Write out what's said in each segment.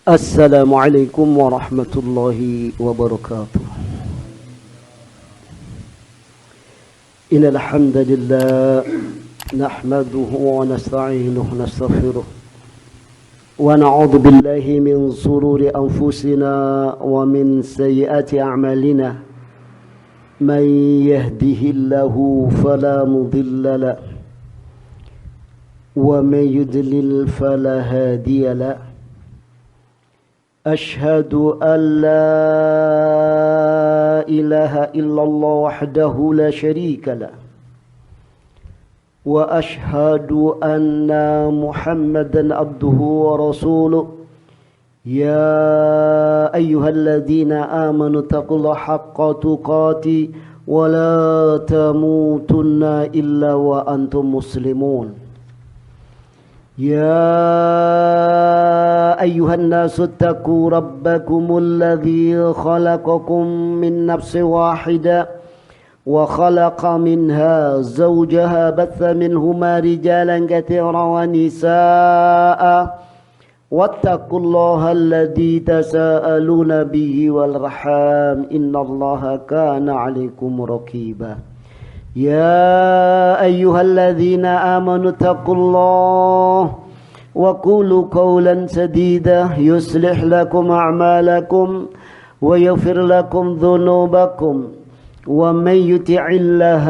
Assalamualaikum warahmatullahi wabarakatuh. Innal hamdalillah nahmaduhu wa nasta'inuhu wa nastaghfiruh wa na'udzu billahi min shururi anfusina wa min sayyiati a'malina. Man yahdihillahu fala mudilla lahu wa man yudlil fala hadiya lahu. أشهد أن لا إله إلا الله وحده لا شريك له وأشهد أن محمدا عبده ورسوله يا أيها الذين آمنوا اتقوا الله حق تقاته ولا تموتن إلا وأنتم مسلمون يا أيها الناس اتقوا ربكم الذي خلقكم من نفس واحدة وخلق منها زوجها بث منهما رجالا كثيرا ونساء واتقوا الله الذي تساءلون به والأرحام إن الله كان عليكم رقيبا يا أيها الذين آمنوا اتقوا الله وقولوا قولا سديدا يصلح لكم أعمالكم ويغفر لكم ذنوبكم ومن يطع الله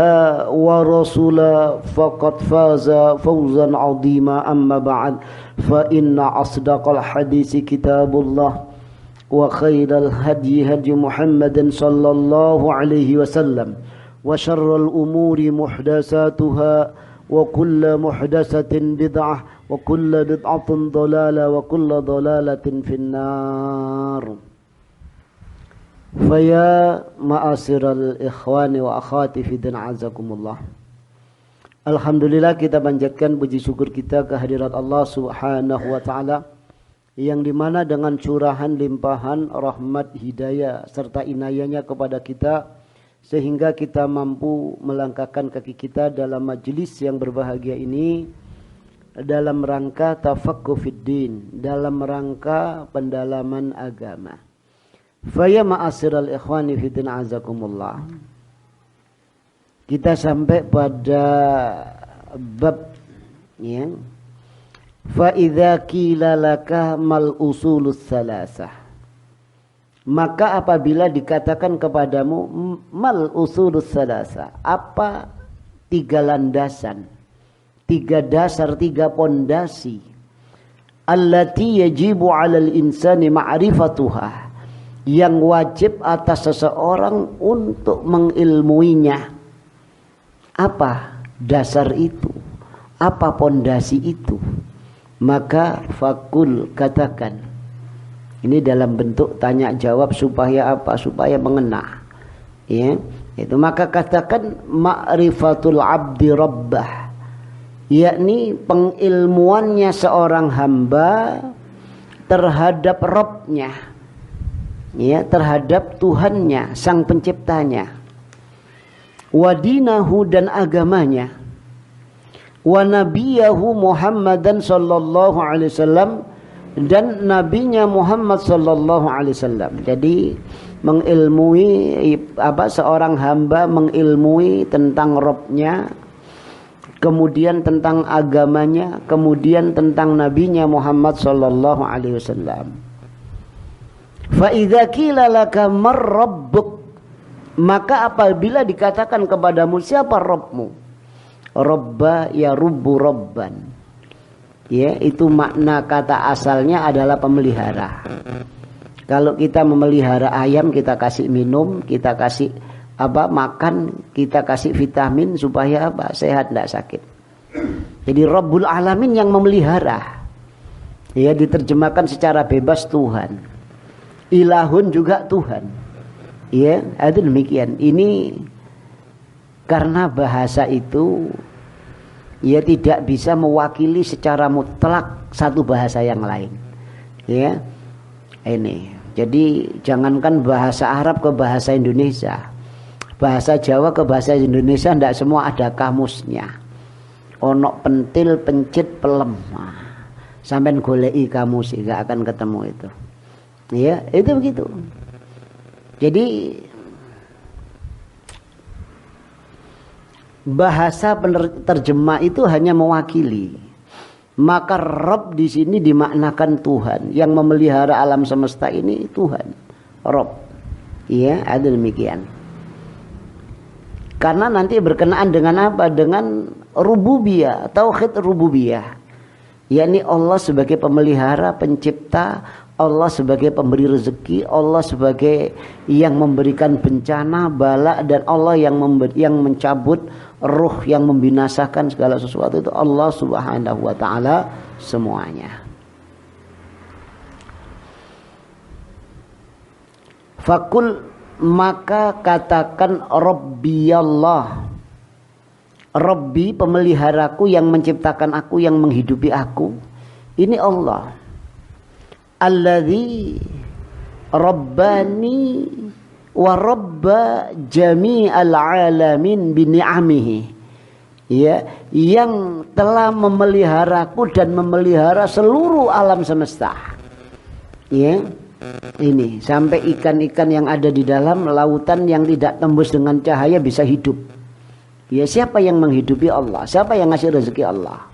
ورسوله فقد فاز فوزا عظيما أما بعد فإن أصدق الحديث كتاب الله وخير الهدي هدي محمد صلى الله عليه وسلم وشر الأمور محدثاتها وكل محدثة بدعة وكل بدعة ضلالة وكل ضلالة في النار. فيا معاشر الإخوان وأخواتي في din azakumullah. Alhamdulillah, kita panjatkan puji syukur kita kehadirat Allah Subhanahu wa taala yang dimana dengan curahan limpahan rahmat, hidayah serta inayahnya kepada kita sehingga kita mampu melangkahkan kaki kita dalam majelis yang berbahagia ini dalam rangka tafaqquh fid din, dalam rangka pendalaman agama. Faya ma'asyiral ikhwani fiddin azakumullah. Kita sampai pada bab ya. Fa idza qila laka mal usulus salasah. Maka apabila dikatakan kepadamu mal usulus salasa, apa tiga landasan, tiga dasar, tiga pondasi allati yajibu 'alal insani ma'rifatuha, yang wajib atas seseorang untuk mengilmuinya. Apa dasar itu? Apa pondasi itu? Maka fakul, katakan. Ini dalam bentuk tanya jawab supaya apa? Supaya mengena. Ya, itu maka katakan ma'rifatul abdi rabbah, yakni pengilmuannya seorang hamba terhadap Rabbnya, ya, terhadap Tuhannya, sang penciptanya, wa dinahu, dan agamanya, wa nabiyahu Muhammadan sallallahu alaihi wasallam, dan nabinya Muhammad sallallahu alaihi wasallam. Jadi mengilmui seorang hamba mengilmui tentang Rabbnya, kemudian tentang agamanya, kemudian tentang nabinya Muhammad sallallahu alaihi wasallam. Fa idza qila laka mar rabbuk, maka apabila dikatakan kepadamu siapa Rabbmu, Rabba ya rubbu rabban, ya, itu makna kata asalnya adalah pemelihara. Kalau kita memelihara ayam, kita kasih minum, kita kasih makan, kita kasih vitamin supaya sehat, tidak sakit. Jadi Rabbul Alamin yang memelihara. Ya, diterjemahkan secara bebas Tuhan. Ilahun juga Tuhan. Ya, itu demikian. Ini karena bahasa itu ia tidak bisa mewakili secara mutlak satu bahasa yang lain. Ya, ini. Jadi jangankan bahasa Arab ke bahasa Indonesia, bahasa Jawa ke bahasa Indonesia tidak semua ada kamusnya. Ono pentil, pencit, pelem. Sampai goleki kamus, gak akan ketemu itu. Ya, itu begitu. Jadi bahasa terjemah itu hanya mewakili. Maka Rabb di sini dimaknakan Tuhan yang memelihara alam semesta ini, Tuhan, Rabb. Iya, ada demikian. Karena nanti berkenaan dengan apa? Dengan rububiyah, tauhid rububiyah. Yakni Allah sebagai pemelihara, pencipta, Allah sebagai pemberi rezeki, Allah sebagai yang memberikan bencana, bala, dan Allah yang mencabut ruh, yang membinasakan segala sesuatu. Itu Allah Subhanahu wa ta'ala semuanya. Fakul, maka katakan Rabbi Allah, Rabbi pemeliharaku yang menciptakan aku, yang menghidupi aku, ini Allah. Alladzi Rabbani wa Rabba jami'al alamin bini'amihi. Ya, yang telah memeliharaku dan memelihara seluruh alam semesta. Ya, ini sampai ikan-ikan yang ada di dalam lautan yang tidak tembus dengan cahaya bisa hidup. Ya, siapa yang menghidupi? Allah. Siapa yang ngasih rezeki? Allah.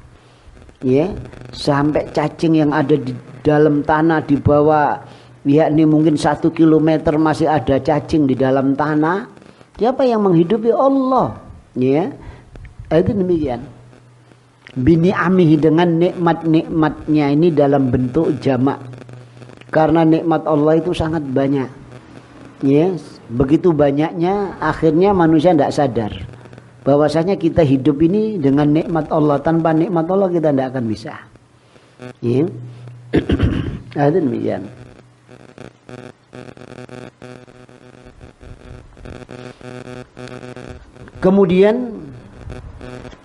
Ya, sampai cacing yang ada di dalam tanah di bawah, yakni mungkin 1 kilometer masih ada cacing di dalam tanah. Siapa yang menghidupi? Allah. Ya, itu demikian. Bini'amihi, dengan nikmat-nikmatnya ini dalam bentuk jamak. Karena nikmat Allah itu sangat banyak. Ya, begitu banyaknya akhirnya manusia tidak sadar bahwasanya kita hidup ini dengan nikmat Allah. Tanpa nikmat Allah kita tidak akan bisa. Ya. Ada demikian. Kemudian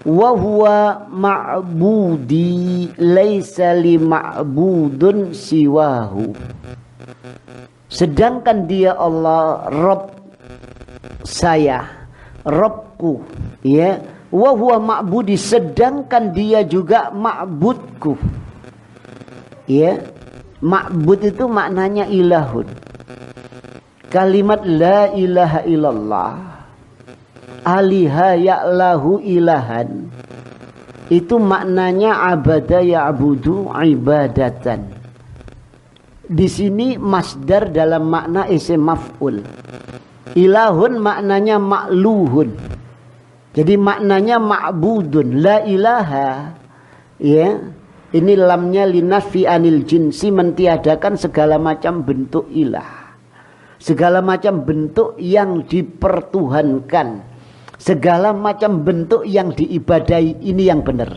wa huwa ma'budi laisa li ma'budun siwahu. Sedangkan dia Allah Rabb saya, Rabbku, ya. Wa huwa ma'budi, sedangkan dia juga ma'budku. Ya, ma'bud itu maknanya ilahun. Kalimat la ilaha illallah, aliha ya'lahu ilahan, itu maknanya abada ya'budu ibadatan. Di sini masdar dalam makna isim maf'ul. Ilahun maknanya ma'luhun. Jadi maknanya ma'budun. La ilaha, ya, ini lamnya linafi anil jinsi, mentiadakan segala macam bentuk ilah, segala macam bentuk yang dipertuhankan, segala macam bentuk yang diibadahi, ini yang benar.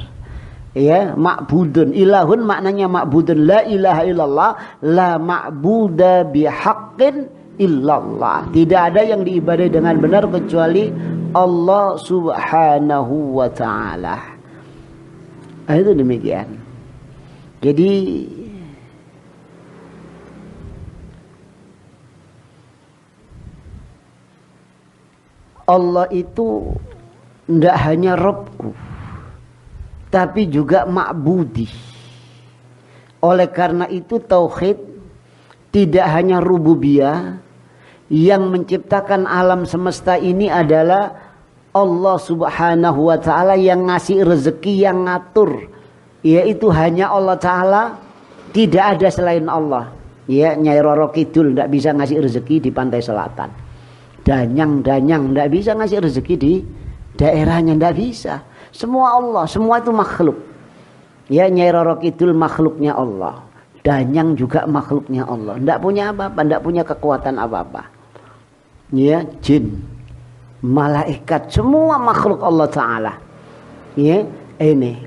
Ya, ma'budun. Ilahun maknanya ma'budun. La ilaha illallah, la ma'buda bihaqqin illallah. Tidak ada yang diibadahi dengan benar kecuali Allah Subhanahu wa ta'ala. Itu demikian. Jadi Allah itu tidak hanya Rabbku, tapi juga ma'budi. Oleh karena itu tauhid tidak hanya rububiyah, yang menciptakan alam semesta ini adalah Allah Subhanahu wa ta'ala, yang ngasih rezeki, yang ngatur, yaitu hanya Allah Ta'ala, tidak ada selain Allah. Ya, Nyai Roro Kidul tidak bisa ngasih rezeki di pantai selatan, Danyang tidak bisa ngasih rezeki di daerahnya, tidak bisa. Semua Allah, semua itu makhluk. Ya, Nyai Roro Kidul makhluknya Allah, Danyang juga makhluknya Allah, tidak punya apa-apa, tidak punya kekuatan apa-apa. Ya, jin, malaikat, semua makhluk Allah Ta'ala. Ya, ini.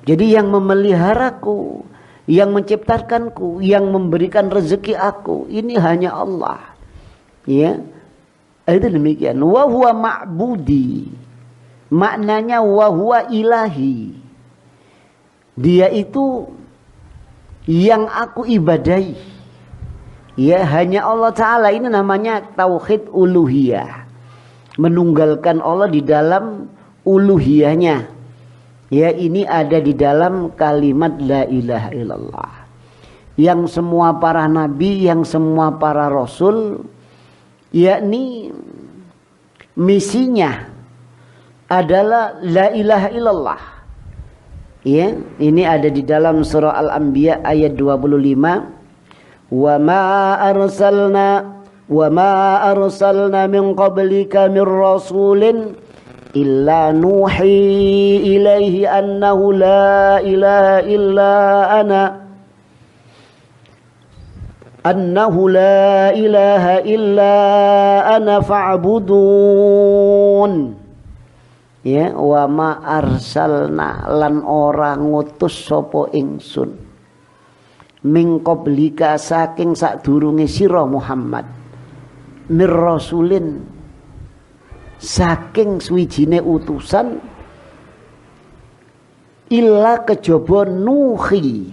Jadi yang memeliharaku, yang menciptakanku, yang memberikan rezeki aku, ini hanya Allah. Ya, itu demikian. Wa huwa ma'budi, maknanya wa huwa ilahi, dia itu yang aku ibadahi. Ya, hanya Allah Ta'ala. Ini namanya tauhid uluhiyah, menunggalkan Allah di dalam uluhiyahnya. Ya, ini ada di dalam kalimat la ilaha illallah. yang semua para nabi, yang semua para rasul, yakni misinya adalah la ilaha illallah. Ya, ini ada di dalam surah Al-Anbiya ayat 25. Wa ma arsalna min qablika min rasulin illa nuhi ilaihi annahu la ilaha illa ana fa'budun. Ya, wa ma arsalna lan ora ngutus sapa ingsun min qablika saking sadurunge sira Muhammad mir rasulin saking suwijine utusan illa kejaba nuhi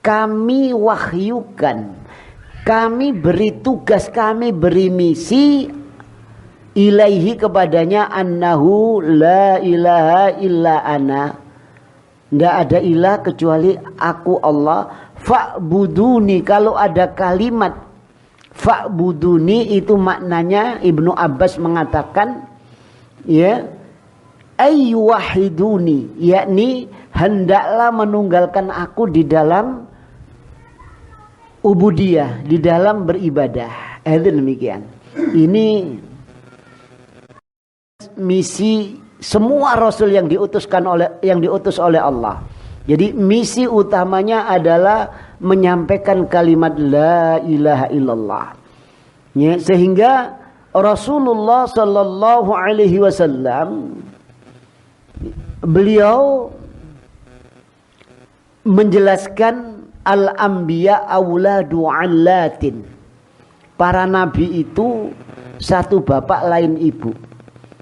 kami wahyukan, kami beri tugas, kami beri misi ilaihi kepadanya annahu la ilaha illa ana, tidak ada ilah kecuali aku Allah. Fa'buduni, kalau ada kalimat fa'buduni itu maknanya Ibnu Abbas mengatakan ya ayyuwahiduni, yakni hendaklah menunggalkan aku di dalam ubudiyah, di dalam beribadah. Itu demikian. Ini misi semua rasul yang diutus oleh Allah. Jadi misi utamanya adalah menyampaikan kalimat la ilaha illallah. Ya, sehingga Rasulullah sallallahu alaihi wasallam beliau menjelaskan al-anbiya auladu allatin. Para nabi itu satu bapak lain ibu.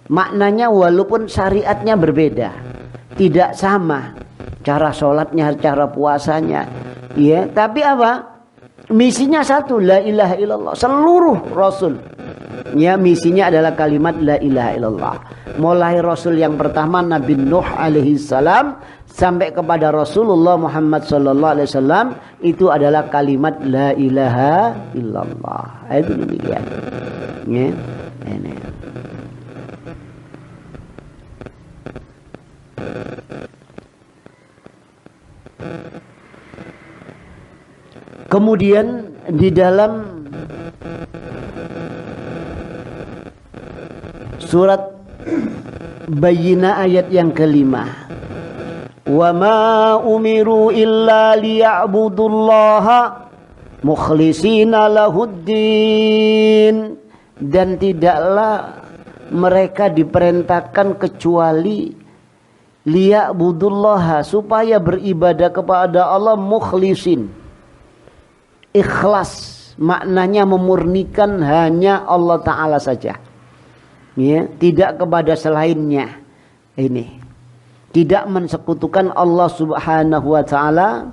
Maknanya walaupun syariatnya berbeda, tidak sama cara sholatnya, cara puasanya, ya, tapi apa? Misinya satu, la ilaha illallah. Seluruh rasul, ya, misinya adalah kalimat la ilaha illallah. Mulai rasul yang pertama Nabi Nuh alaihi salam sampai kepada Rasulullah Muhammad sallallahu alaihi wasallam itu adalah kalimat la ilaha illallah. Itu demikian. Ya, ini. Kemudian di dalam surat Bayyinah ayat yang kelima, wa ma umiru illa liya'budullaha mukhlishina lahuddin, dan tidaklah mereka diperintahkan kecuali liya'budullaha, supaya beribadah kepada Allah mukhlisin, ikhlas, maknanya memurnikan hanya Allah Ta'ala saja, ya, tidak kepada selainnya. Ini tidak mensekutukan Allah Subhanahu wa Ta'ala,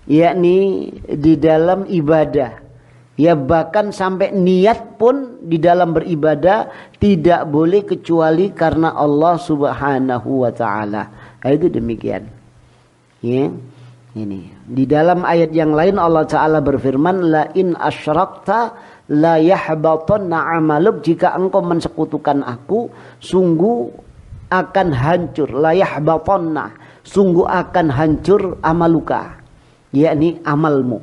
yakni di dalam ibadah, ya, bahkan sampai niat pun di dalam beribadah tidak boleh kecuali karena Allah Subhanahu wa Ta'ala. Itu demikian, ya. Ini di dalam ayat yang lain Allah Ta'ala berfirman, la in asyrakta la yahbatanna amaluk, jika engkau mensekutukan aku sungguh akan hancur, la yahbatanna, sungguh akan hancur amaluka, yakni amalmu,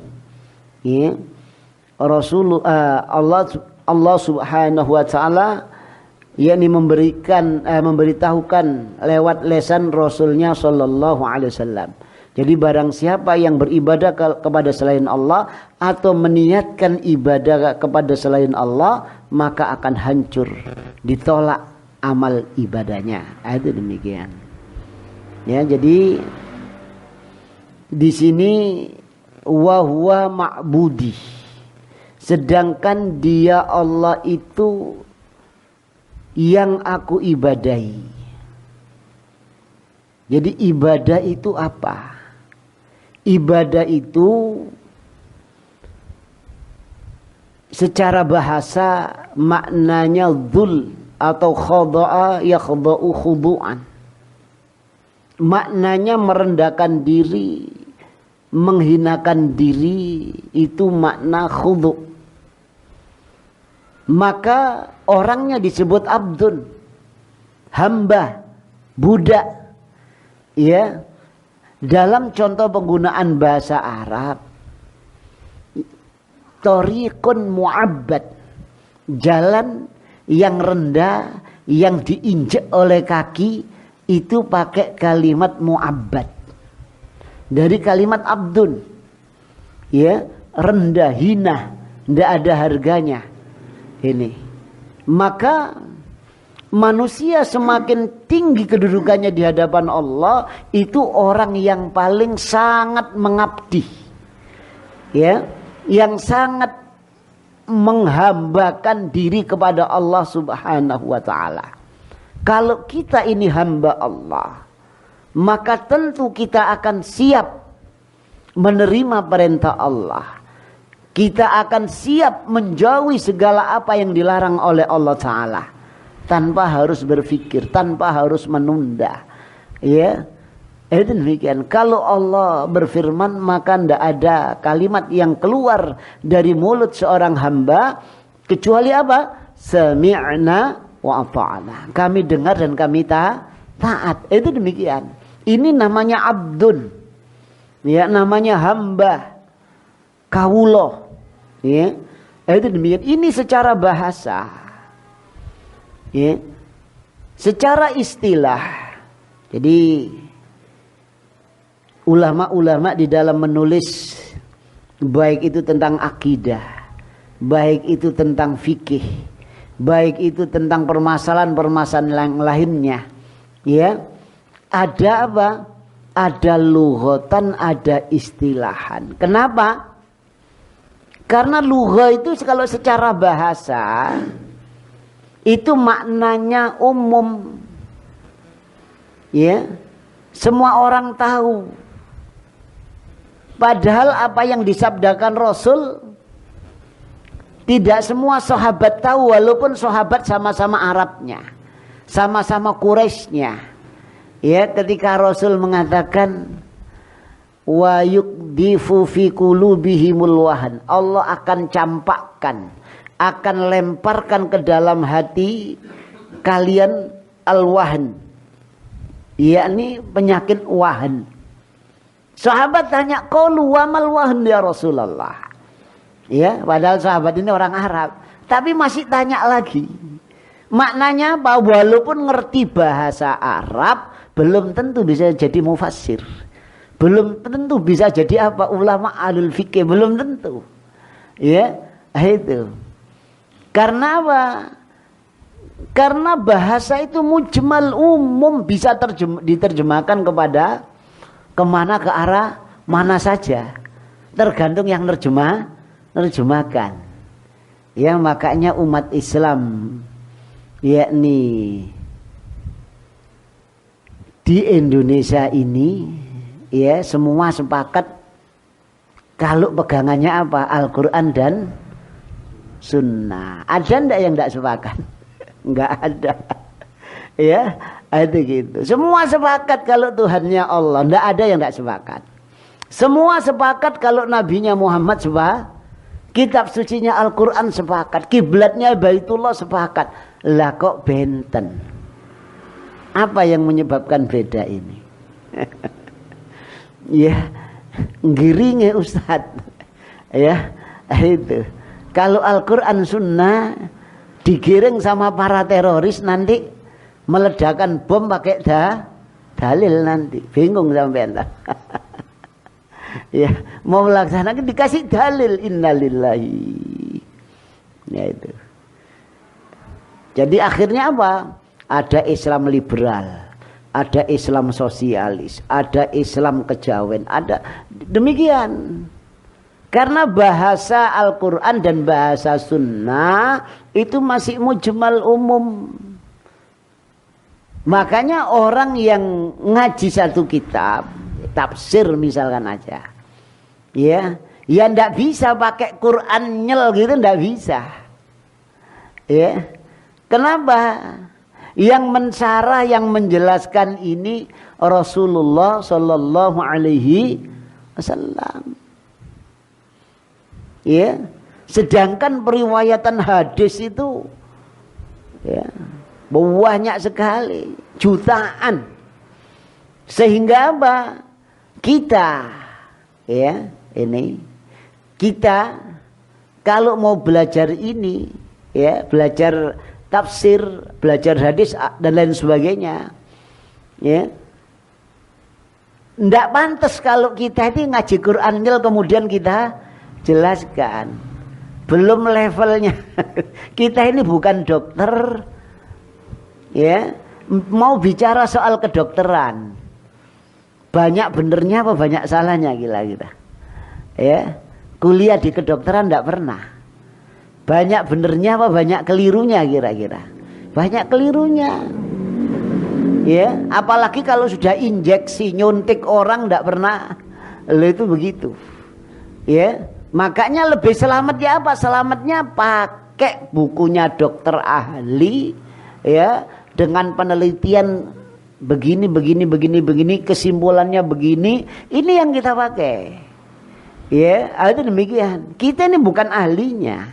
ya. Allah Subhanahu wa Ta'ala yakni memberitahukan lewat lisan Rasulnya sallallahu alaihi wasallam. Jadi barang siapa yang beribadah kepada selain Allah atau meniatkan ibadah kepada selain Allah, maka akan hancur, ditolak amal ibadahnya. Itu demikian. Ya, jadi di sini wa huwa ma'budi, sedangkan dia Allah itu yang aku ibadahi. Jadi ibadah itu apa? Ibadah itu secara bahasa maknanya dzul atau khada'a yakhda'u khudu'an. Maknanya merendahkan diri menghinakan diri itu makna khudu'. Maka orangnya disebut abdun, hamba, budak. Ya, dalam contoh penggunaan bahasa Arab, thoriqun mu'abbad, jalan yang rendah, yang diinjak oleh kaki, itu pakai kalimat mu'abbad. Dari kalimat abdun, ya, rendah, hina, tidak ada harganya. Ini. Maka manusia semakin tinggi kedudukannya di hadapan Allah, itu orang yang paling sangat mengabdi. Ya, yang sangat menghambakan diri kepada Allah Subhanahu wa taala. Kalau kita ini hamba Allah, maka tentu kita akan siap menerima perintah Allah. Kita akan siap menjauhi segala apa yang dilarang oleh Allah taala, tanpa harus berpikir, tanpa harus menunda. Ya, itu demikian. Kalau Allah berfirman, maka tidak ada kalimat yang keluar dari mulut seorang hamba kecuali apa? Sami'na wa ata'na. Kami dengar dan kami taat. Itu demikian. Ini namanya abdun. Ya, namanya hamba. Kawulo. Ya. Itu demikian. Ini secara bahasa. Ya. Secara istilah. Jadi ulama-ulama di dalam menulis, baik itu tentang akidah, baik itu tentang fikih, baik itu tentang permasalahan-permasalahan lainnya, ya, ada apa? Ada lughatan, ada istilahan. Kenapa? Karena lugha itu kalau secara bahasa itu maknanya umum, ya, semua orang tahu. Padahal apa yang disabdakan Rasul tidak semua sahabat tahu, walaupun sahabat sama-sama Arabnya, sama-sama Quraisynya. Ya, ketika Rasul mengatakan wa yukdifu fi qulubihimul wahn, Allah akan campakkan, akan lemparkan ke dalam hati kalian al-wahn, yakni penyakit wahn. Sahabat tanya, qalu wa mal wahn ya Rasulullah. Ya, padahal sahabat ini orang Arab, tapi masih tanya lagi. Maknanya apa? Walaupun ngerti bahasa Arab, belum tentu bisa jadi mufassir. Belum tentu bisa jadi apa? Ulama ahlul fikih, belum tentu. Ya, itu. Karena apa? Karena bahasa itu mujmal, umum, bisa diterjemahkan kepada kemana, ke arah mana saja, tergantung yang nerjemahkan. Ya, makanya umat Islam, yakni di Indonesia ini, ya, semua sepakat kalau pegangannya apa? Al-Quran dan Sunnah. Ada ndak yang ndak sepakat? Nggak ada. Ya, itu gitu. Semua sepakat kalau Tuhannya Allah. Ndak ada yang ndak sepakat. Semua sepakat kalau nabinya Muhammad sepakat. Kitab sucinya Al-Quran sepakat. Kiblatnya Baitullah sepakat. Lah kok benten? Apa yang menyebabkan beda ini? Ya, ngiringe Ustaz. Ya, itu. Kalau Al-Quran Sunnah digiring sama para teroris, nanti meledakan bom pakai dalil nanti. Bingung sampean. Ya, mau melaksanakan dikasih dalil, innalillahi. Ya itu. Jadi akhirnya apa? Ada Islam liberal, ada Islam sosialis, ada Islam kejawen, ada demikian. Karena bahasa Al-Quran dan bahasa Sunnah itu masih mujmal, umum. Makanya orang yang ngaji satu kitab, tafsir misalkan aja, ya, ya ndak bisa pakai Quran nyel gitu, ndak bisa. Ya, kenapa? Yang mensyarah, yang menjelaskan ini Rasulullah Sallallahu Alaihi wasallam. Ya, sedangkan periwayatan hadis itu ya banyak sekali, jutaan. Sehingga apa? Kita ya, ini kita kalau mau belajar ini ya, belajar tafsir, belajar hadis dan lain sebagainya, ya, ndak pantas kalau kita itu ngaji Quran kemudian kita jelaskan. Belum levelnya. Kita ini bukan dokter, ya, mau bicara soal kedokteran. Banyak benernya apa banyak salahnya kita? Ya, kuliah di kedokteran ndak pernah. Banyak benernya apa banyak kelirunya kira-kira? Banyak kelirunya. Ya, apalagi kalau sudah injeksi nyuntik orang ndak pernah. Itu begitu. Ya, makanya lebih selamatnya apa? Selamatnya pakai bukunya dokter ahli ya, dengan penelitian begini, kesimpulannya begini. Ini yang kita pakai. Ya, itu demikian. Kita ini bukan ahlinya.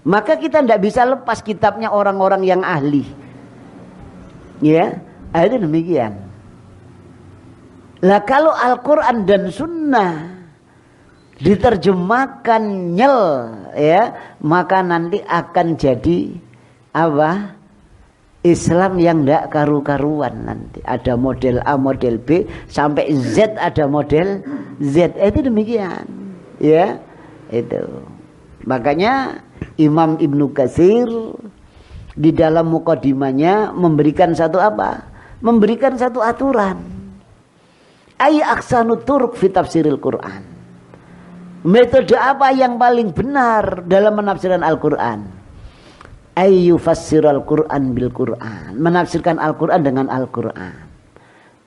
Maka kita tidak bisa lepas kitabnya orang-orang yang ahli. Ya, itu demikian. Lah kalau Al-Quran dan Sunnah diterjemahkan nyel, ya, maka nanti akan jadi apa? Islam yang tidak karu-karuan nanti. Ada model A, model B, sampai Z ada model Z. Itu demikian. Ya, itu. Makanya Imam Ibnu Katsir di dalam mukadimahnya memberikan satu apa? Memberikan satu aturan. Ay aksanu turuk fi tafsiril Quran. Metode apa yang paling benar dalam menafsirkan Al-Quran? Ayu fassiral Quran bil Quran, menafsirkan Al-Quran dengan Al-Quran.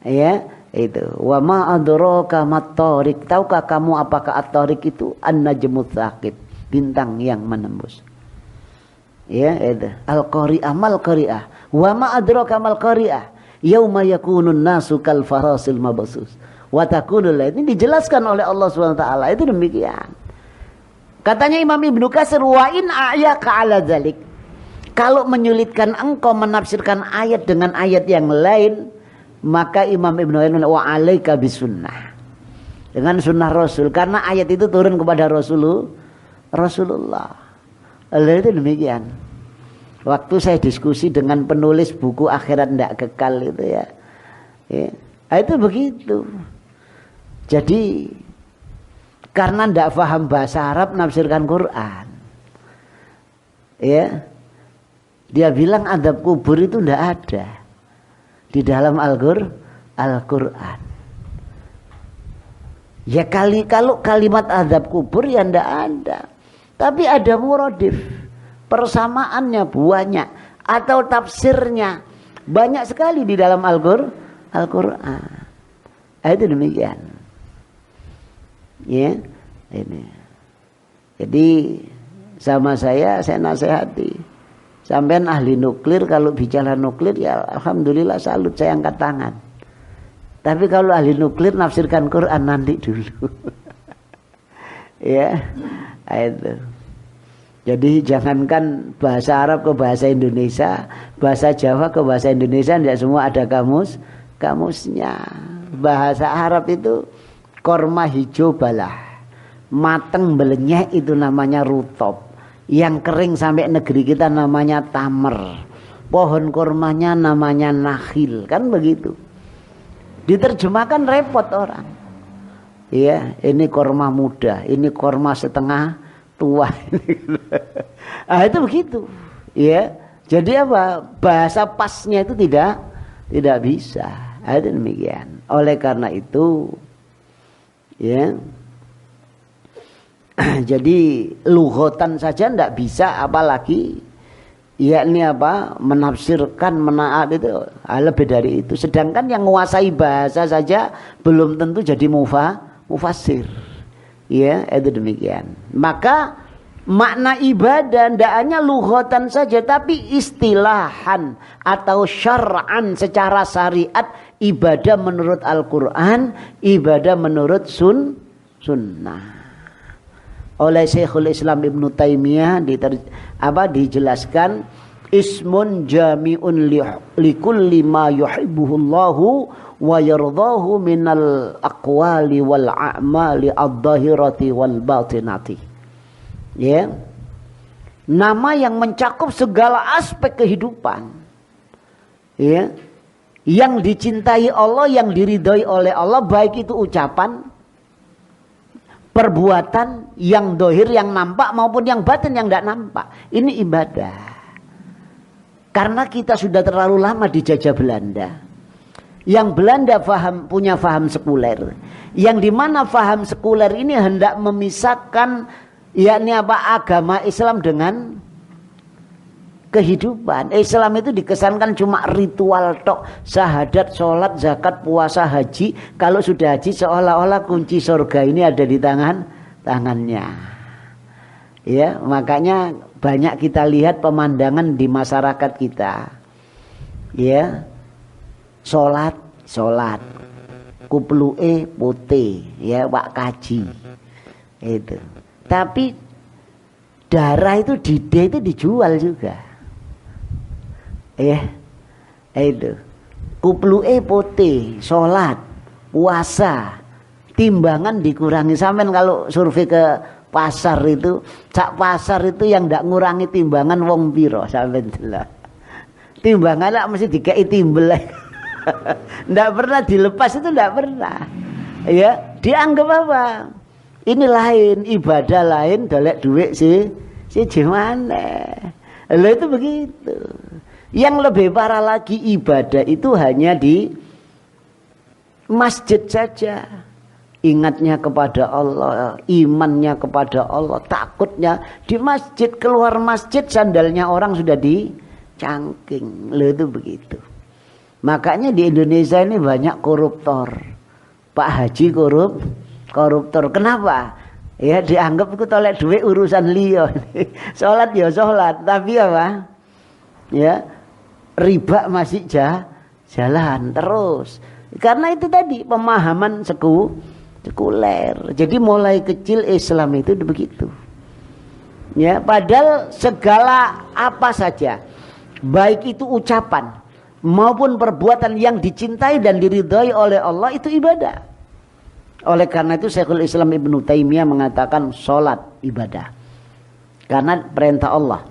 Ya, itu. Wa ma adraka mat-tariq, tahukah kamu apakah at-tariq itu? An-najmut tsaqib, bintang yang menembus. Ya, itu. Al-qari'ah mal qari'ah. Wa ma adraka mal qari'ah, yauma yakunun nasu kal farasil mabsus. Wa takunul, ini dijelaskan oleh Allah SWT. Itu demikian. Katanya Imam Ibnu Katsir, wa in a'yaka ala dzalik. Kalau menyulitkan engkau menafsirkan ayat dengan ayat yang lain, maka Imam Ibnu Katsir wa alaika bisunnah, dengan sunnah Rasul, karena ayat itu turun kepada Rasulullah. Itu demikian. Waktu saya diskusi dengan penulis buku Akhirat Ndak Kekal itu ya, itu begitu. Jadi karena ndak paham bahasa Arab nafsirkan Quran, ya. Dia bilang azab kubur itu ndak ada di dalam Al-Quran. Ya kalau kalimat azab kubur ya ndak ada. Tapi ada muradif. Persamaannya banyak. Atau tafsirnya banyak sekali di dalam Al-Quran. Itu demikian. Ya, ini. Jadi sama saya nasihati. Sampean ahli nuklir, kalau bicara nuklir ya alhamdulillah salut, saya angkat tangan. Tapi kalau ahli nuklir nafsirkan Quran nanti dulu. Ya, itu. Jadi jangankan bahasa Arab ke bahasa Indonesia, bahasa Jawa ke bahasa Indonesia tidak semua ada kamusnya. Bahasa Arab itu korma hijau balah, mateng belenyek itu namanya rutop. Yang kering sampai negeri kita namanya tamer. Pohon kurmanya namanya nakhil. Kan begitu. Diterjemahkan repot orang. Iya, ini kurma muda, ini kurma setengah tua. Nah, itu begitu. Ya. Jadi apa? Bahasa pasnya itu tidak bisa. Ada demikian. Oleh karena itu, ya. Jadi lughatan saja tidak bisa, apalagi yakni apa menafsirkan, menaat itu lebih dari itu. Sedangkan yang menguasai bahasa saja belum tentu jadi mufassir. Ya, itu demikian. Maka makna ibadah tidak hanya lughatan saja, tapi istilahan atau syar'an secara syariat. Ibadah menurut Al-Quran, ibadah menurut sunnah. Oleh Syekhul Islam Ibn Taimiyah dijelaskan, ismun jami'un likulli ma yuhibbuhullahu wa yardahu minal aqwali wal a'mali ad-dhahirati wal batinati. Ya. Nama yang mencakup segala aspek kehidupan. Ya. Yang dicintai Allah, yang diridhoi oleh Allah, baik itu ucapan, perbuatan yang dohir, yang nampak, maupun yang batin, yang tidak nampak. Ini ibadah. Karena kita sudah terlalu lama dijajah Belanda. Yang Belanda punya faham sekuler. Yang dimana faham sekuler ini hendak memisahkan yakni agama Islam dengan kehidupan. Islam itu dikesankan cuma ritual tok, syahadat, sholat, zakat, puasa, haji. Kalau sudah haji seolah-olah kunci surga ini ada di tangannya. Ya, makanya banyak kita lihat pemandangan di masyarakat kita. Ya. Sholat, kupluke putih, ya, wak kaji. Itu. Tapi darah itu itu dijual juga. Itu kupluke putih, sholat, puasa, timbangan dikurangi. Sampean kalau survei ke pasar itu, cak pasar itu yang ndak ngurangi timbangan wong piro sampean delok. Timbangan lah mesti dikei timbel. Ndak pernah dilepas, itu ndak pernah. Ya, dianggap apa? Ini lain, ibadah lain, dolek duit si gimana? Lah itu begitu. Yang lebih parah lagi, ibadah itu hanya di masjid saja. Ingatnya kepada Allah, imannya kepada Allah, takutnya di masjid. Keluar masjid sandalnya orang sudah dicangking. Lah itu begitu. Makanya di Indonesia ini banyak koruptor. Pak Haji koruptor. Kenapa? Ya dianggap itu tolek duit urusan liya. Sholat ya sholat, tapi apa? Ya, riba masih jalan terus. Karena itu tadi pemahaman sekuler. Jadi mulai kecil Islam itu begitu. Ya, padahal segala apa saja, baik itu ucapan maupun perbuatan yang dicintai dan diridhai oleh Allah, itu ibadah. Oleh karena itu Syekhul Islam Ibn Taimiyah mengatakan sholat ibadah. Karena perintah Allah,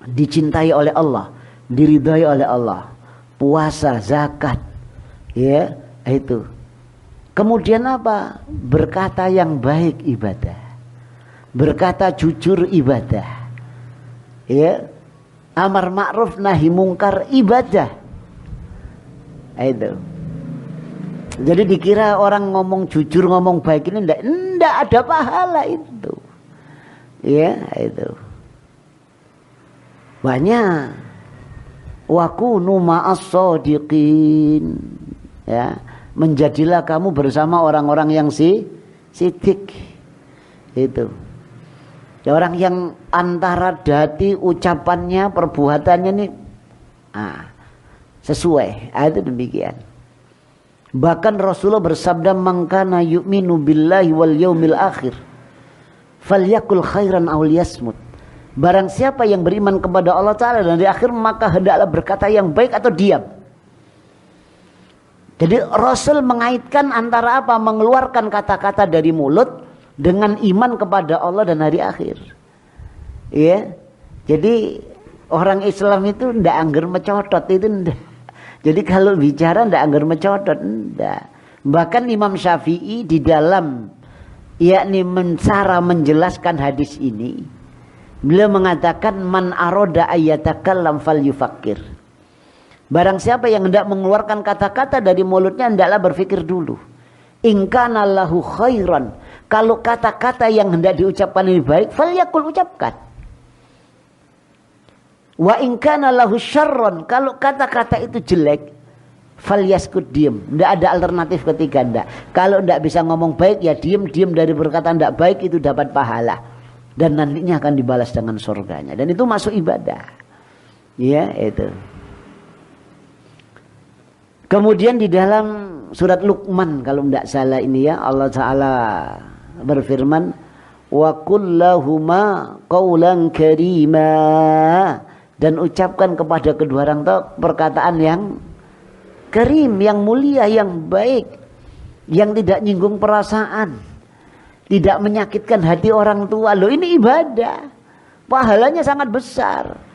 dicintai oleh Allah, diridhai oleh Allah. Puasa, zakat, ya itu. Kemudian apa? Berkata yang baik ibadah. Berkata jujur ibadah. Ya. Amar ma'ruf nahi mungkar ibadah. Itu. Jadi dikira orang ngomong jujur, ngomong baik ini enggak ada pahala itu. Ya, itu. Banyak. Wa kunu ma'as shadiqin. Ya, menjadilah kamu bersama orang-orang yang sidik. Itu. Ya, orang yang antara dati, ucapannya, perbuatannya ini sesuai. Itu demikian. Bahkan Rasulullah bersabda, "Man kana yu'minu billahi wal yaumil akhir falyakul khairan aw liyasmut." Barang siapa yang beriman kepada Allah Ta'ala dan di akhir, maka hendaklah berkata yang baik atau diam. Jadi Rasul mengaitkan antara apa? Mengeluarkan kata-kata dari mulut dengan iman kepada Allah dan hari akhir. Ya. Jadi orang Islam itu ndak angger mecotot, itu ndak. Jadi kalau bicara ndak angger mecotot, ndak. Bahkan Imam Syafi'i di dalam yakni cara menjelaskan hadis ini, beliau mengatakan man aroda ayyatakallam falyufakkir. Barang siapa yang hendak mengeluarkan kata-kata dari mulutnya, hendaklah berfikir dulu. In kana lahu khairan, kalau kata-kata yang hendak diucapkan ini baik, falyakul, ucapkan. Wa in kana lahu syarran, kalau kata-kata itu jelek, falyaskut, diem. Tidak ada alternatif ketiga, ndak. Kalau ndak bisa ngomong baik ya diem dari perkataan ndak baik, itu dapat pahala. dan nantinya akan dibalas dengan surganya, dan itu masuk ibadah. Ya, itu. Kemudian di dalam surat Luqman kalau tidak salah ini ya, Allah Ta'ala berfirman, wa qul lahuma qawlan karima, dan ucapkan kepada kedua orang tua perkataan yang karim, yang mulia, yang baik, yang tidak nyinggung perasaan, tidak menyakitkan hati orang tua. Loh, ini ibadah, pahalanya sangat besar.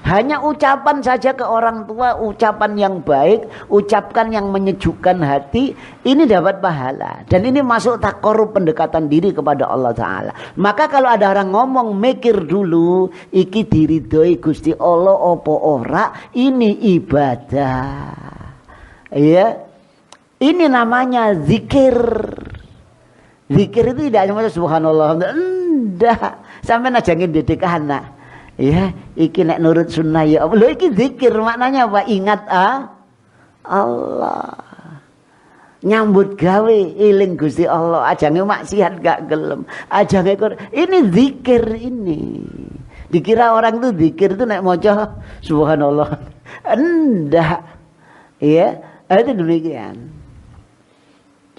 Hanya ucapan saja ke orang tua, ucapan yang baik, ucapkan yang menyejukkan hati, ini dapat pahala. Dan ini masuk taqarrub, pendekatan diri kepada Allah Ta'ala. Maka kalau ada orang ngomong, mikir dulu, iki diridhoi Gusti Allah opo ora, ini ibadah. Ya, ini namanya zikir. Zikir itu tidak cuma subhanallah, enggak, sampai aja ngedidik anak. Ya, iki nek nurut sunnah ya Allah. Loh, iki zikir maknanya apa? Ingat Allah. Nyambut gawe eling Gusti Allah, ajange maksiat gak gelem. Ajange ini zikir ini. Dikira orang tuh zikir itu nek maca subhanallah. Enggak. Ya, itu demikian.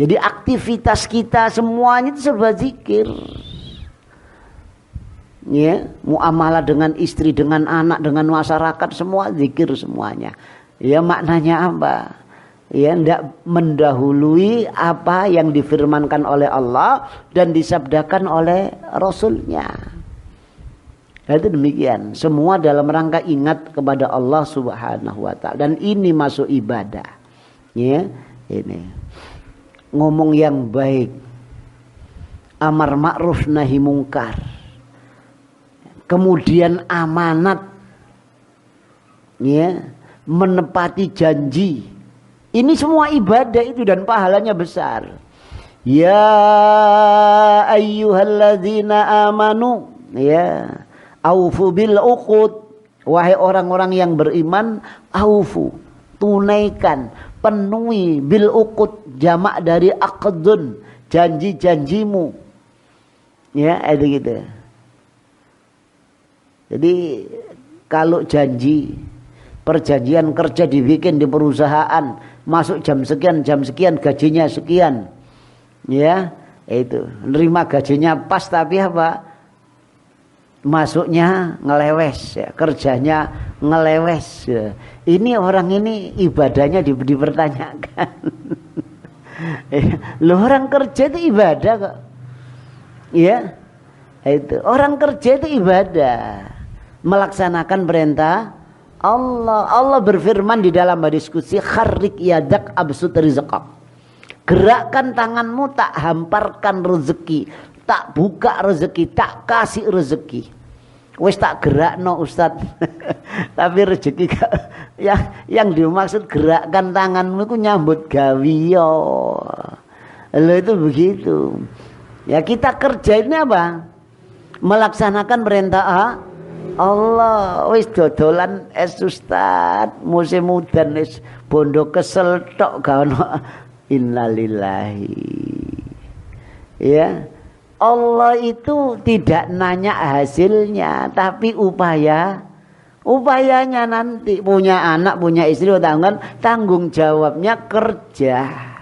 Jadi aktivitas kita semuanya itu serba zikir. Ya, muamalah dengan istri, dengan anak, dengan masyarakat, semua zikir semuanya. Ya, maknanya apa? Ya, tidak mendahului apa yang difirmankan oleh Allah dan disabdakan oleh Rasulnya. Itu demikian. Semua dalam rangka ingat kepada Allah Subhanahu wa Ta'ala. Dan ini masuk ibadah. Ya, ini. Ngomong yang baik. Amar ma'ruf nahi mungkar. Kemudian amanat, ya, menepati janji. Ini semua ibadah itu dan pahalanya besar. Ya ayyuhalladzina amanu, ya, aufu bil uqud. Wahai orang-orang yang beriman, aufu, tunaikan, penuhi bil uqud, jamak dari aqdun, janji-janjimu. Ya, itu gitu. Jadi kalau janji, perjanjian kerja dibikin di perusahaan, masuk jam sekian gajinya sekian, ya, itu nerima gajinya pas, tapi apa, masuknya ngelewes, ya, kerjanya ngelewes, ya. Ini orang ini ibadahnya dipertanyakan. Loh, orang kerja itu ibadah kok, ya, itu orang kerja itu ibadah, melaksanakan perintah Allah. Allah berfirman di dalam hadis qudsi, kharrik yadak absut rizqak. Gerakkan tanganmu, tak hamparkan rezeki, tak buka rezeki, tak kasih rezeki. Wis tak gerakno Ustaz. Tapi rezeki yang dimaksud gerakkan tanganmu itu nyambut gawe yo. Lo itu begitu. Ya, kita kerja ini apa? Melaksanakan perintah Allah. Wis dodolan es Ustaz, musim udan wis bondo kesel tok gak ono. Innalillahi. Ya, Allah itu tidak nanya hasilnya, tapi upayanya nanti. Punya anak, punya istri, tanggung jawabnya kerja.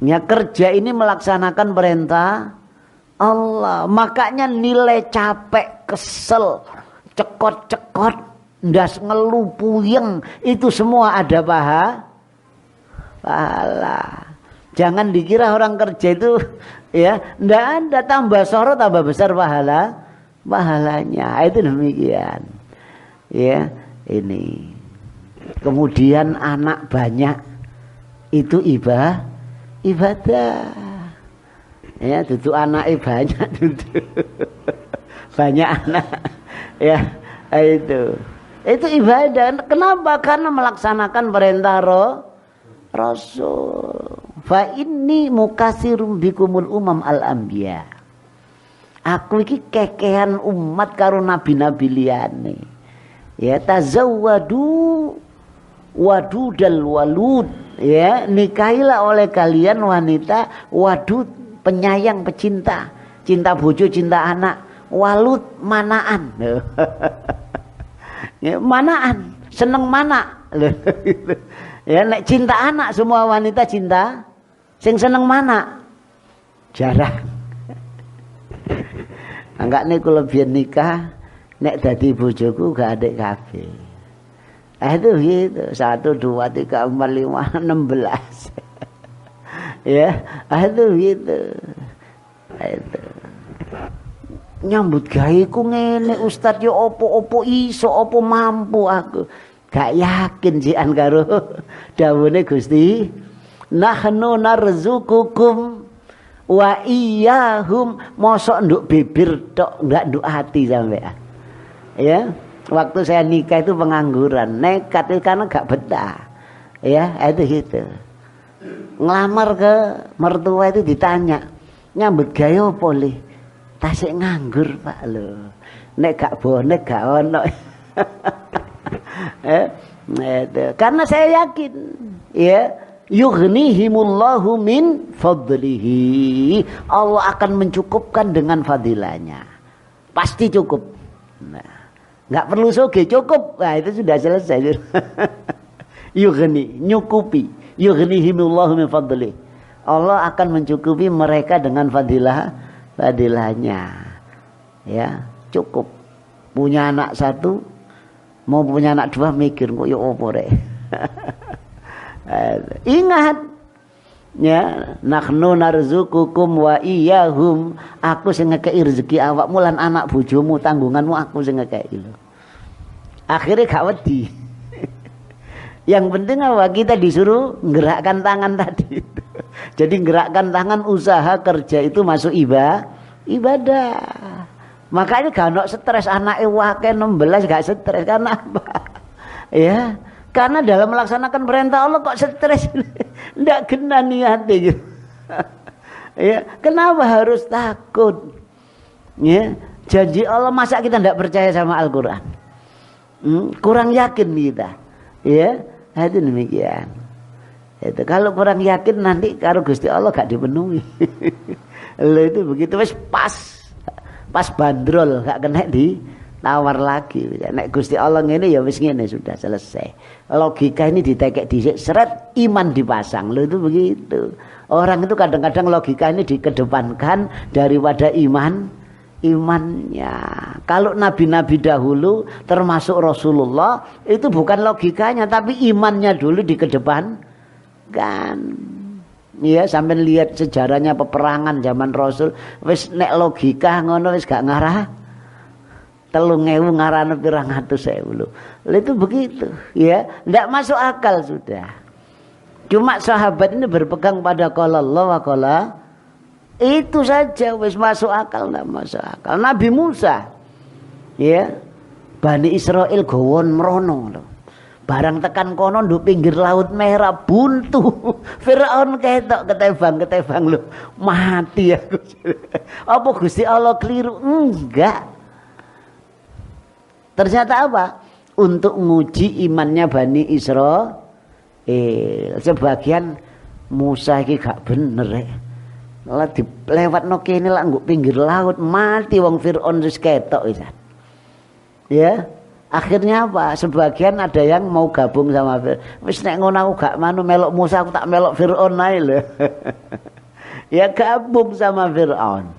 Ya, kerja ini melaksanakan perintah Allah. Makanya nilai capek, kesel, cekot-cekot, ndas ngeluh, puyeng, itu semua ada pahala. Jangan dikira orang kerja itu, ya, ndak ada, tambah soro tambah besar pahalanya. Itu demikian. Ya, ini. Kemudian anak banyak, itu ibadah. Ya, duduk anaknya banyak, duduk banyak anak, ya, itu ibadah. Kenapa? Karena melaksanakan perintah Rasul. Fa inni mukatsirum bikumul umam al anbiya. Aku iki kekehan umat karo nabi-nabi liyane. Ya, tazawwadu wadudal walud. Ya, nikahilah oleh kalian wanita wadud, penyayang, pecinta, cinta bojo, cinta anak. Walut manaan. Ya, manaan, seneng mana. Ya nek cinta anak, semua wanita cinta. Sing seneng mana? Jarang. Enggak nih kalau biar nikah, nek dadi bojoku gak adik kabeh. Itu gitu, 1, 2, 3, 4, 5, 16. Ya, itu gitu. Itu. Nyambut gaweku ngene Ustaz yo opo-opo iso, opo mampu aku. Gak yakin jian karo dawuhne Gusti. Nahnu narzukukum wa iyyahum, mosok nduk bibir tok enggak nduk hati sampean. Ya, waktu saya nikah itu pengangguran, nekat itu karena gak betah. Ya, itu gitu. Ngelamar ke mertua itu ditanya, nyambut gawe apa le? Tasik nganggur Pak lho. Nek gak bonek gak ono. Karena saya yakin, ya, yughnihimullahu min fadlihi. Allah akan mencukupkan dengan fadilahnya. Pasti cukup. Nah, nggak perlu soge, cukup. Nah, itu sudah selesai. Yughni, nyukupi. Yughnihimullahu min fadlihi. Allah akan mencukupi mereka dengan fadilahnya. Ya, cukup. Punya anak 1, mau punya anak 2 mikir kok yo opo rek. Ingat, ya, nahnu narzukukum wa iyyahum. Aku sing ngekeki rezeki awakmu lan anak bojomu, tanggunganmu aku sing ngekeki lho. Akhirnya gak wedi. Yang penting apa? Kita disuruh gerakkan tangan tadi. Jadi gerakkan tangan, usaha kerja itu masuk ibadah. Makanya gak ono stres, anake wake 16 gak stres karena apa? Ya, karena dalam melaksanakan perintah Allah kok stres. Ndak kena niate gitu. Ya, kenapa harus takut? Ya, janji Allah, masa kita ndak percaya sama Al-Qur'an? Kurang yakin kita. Ya, itu demikian. Itu kalau kurang yakin nanti karo Gusti Allah gak dipenuhi. Lho itu begitu wis pas bandrol gak kena ditawar lagi. Nek Gusti Allah ngene ya wis ngene, sudah selesai. Logika ini ditekek dhisik seret, iman dipasang. Lho itu begitu. Orang itu kadang-kadang logika ini dikedepankan daripada imannya. Kalau nabi-nabi dahulu termasuk Rasulullah itu bukan logikanya tapi imannya dulu dikedepankan. Ya, sampai lihat sejarahnya peperangan zaman Rasul, wis nek logika ngono wis gak ngarah 3.000 ngarana pirang atus ewu lho. Itu begitu, ya, ndak masuk akal sudah. Cuma sahabat ini berpegang pada qala Allah wa qala, itu saja wis masuk akal, ndak masuk akal. Nabi Musa, ya, Bani Israel gawon merono lho. Barang tekan kono nduk pinggir laut merah buntu. Firaun ketok ketebang lho. Mati aku. Apa Gusti Allah keliru? Enggak. Ternyata apa? Untuk nguji imannya Bani Israel. Sebagian Musa iki gak bener rek. Lah dilewatno kene lak nggo pinggir laut, mati wong Firaun wis ketok wisan. Ya. Akhirnya apa? Sebagian ada yang mau gabung sama Fir'aun. Wis nek ngono aku gak manu melok Musa, aku tak melok Fir'aun ae lho. Ya gabung sama Fir'aun.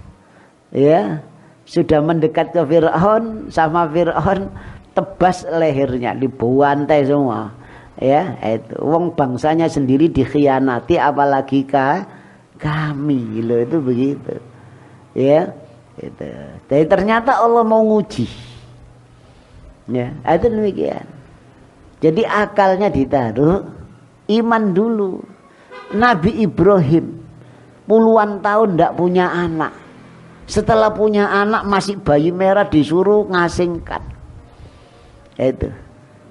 Ya, sudah mendekat ke Fir'aun, sama Fir'aun tebas lehernya, dibantai semua. Ya, itu wong bangsanya sendiri dikhianati apalagi kami lho, itu begitu. Ya, itu. Tapi ternyata Allah mau nguji. Ya, itu demikian. Jadi akalnya ditaruh, iman dulu. Nabi Ibrahim puluhan tahun tidak punya anak. Setelah punya anak masih bayi merah disuruh ngasingkan. Itu.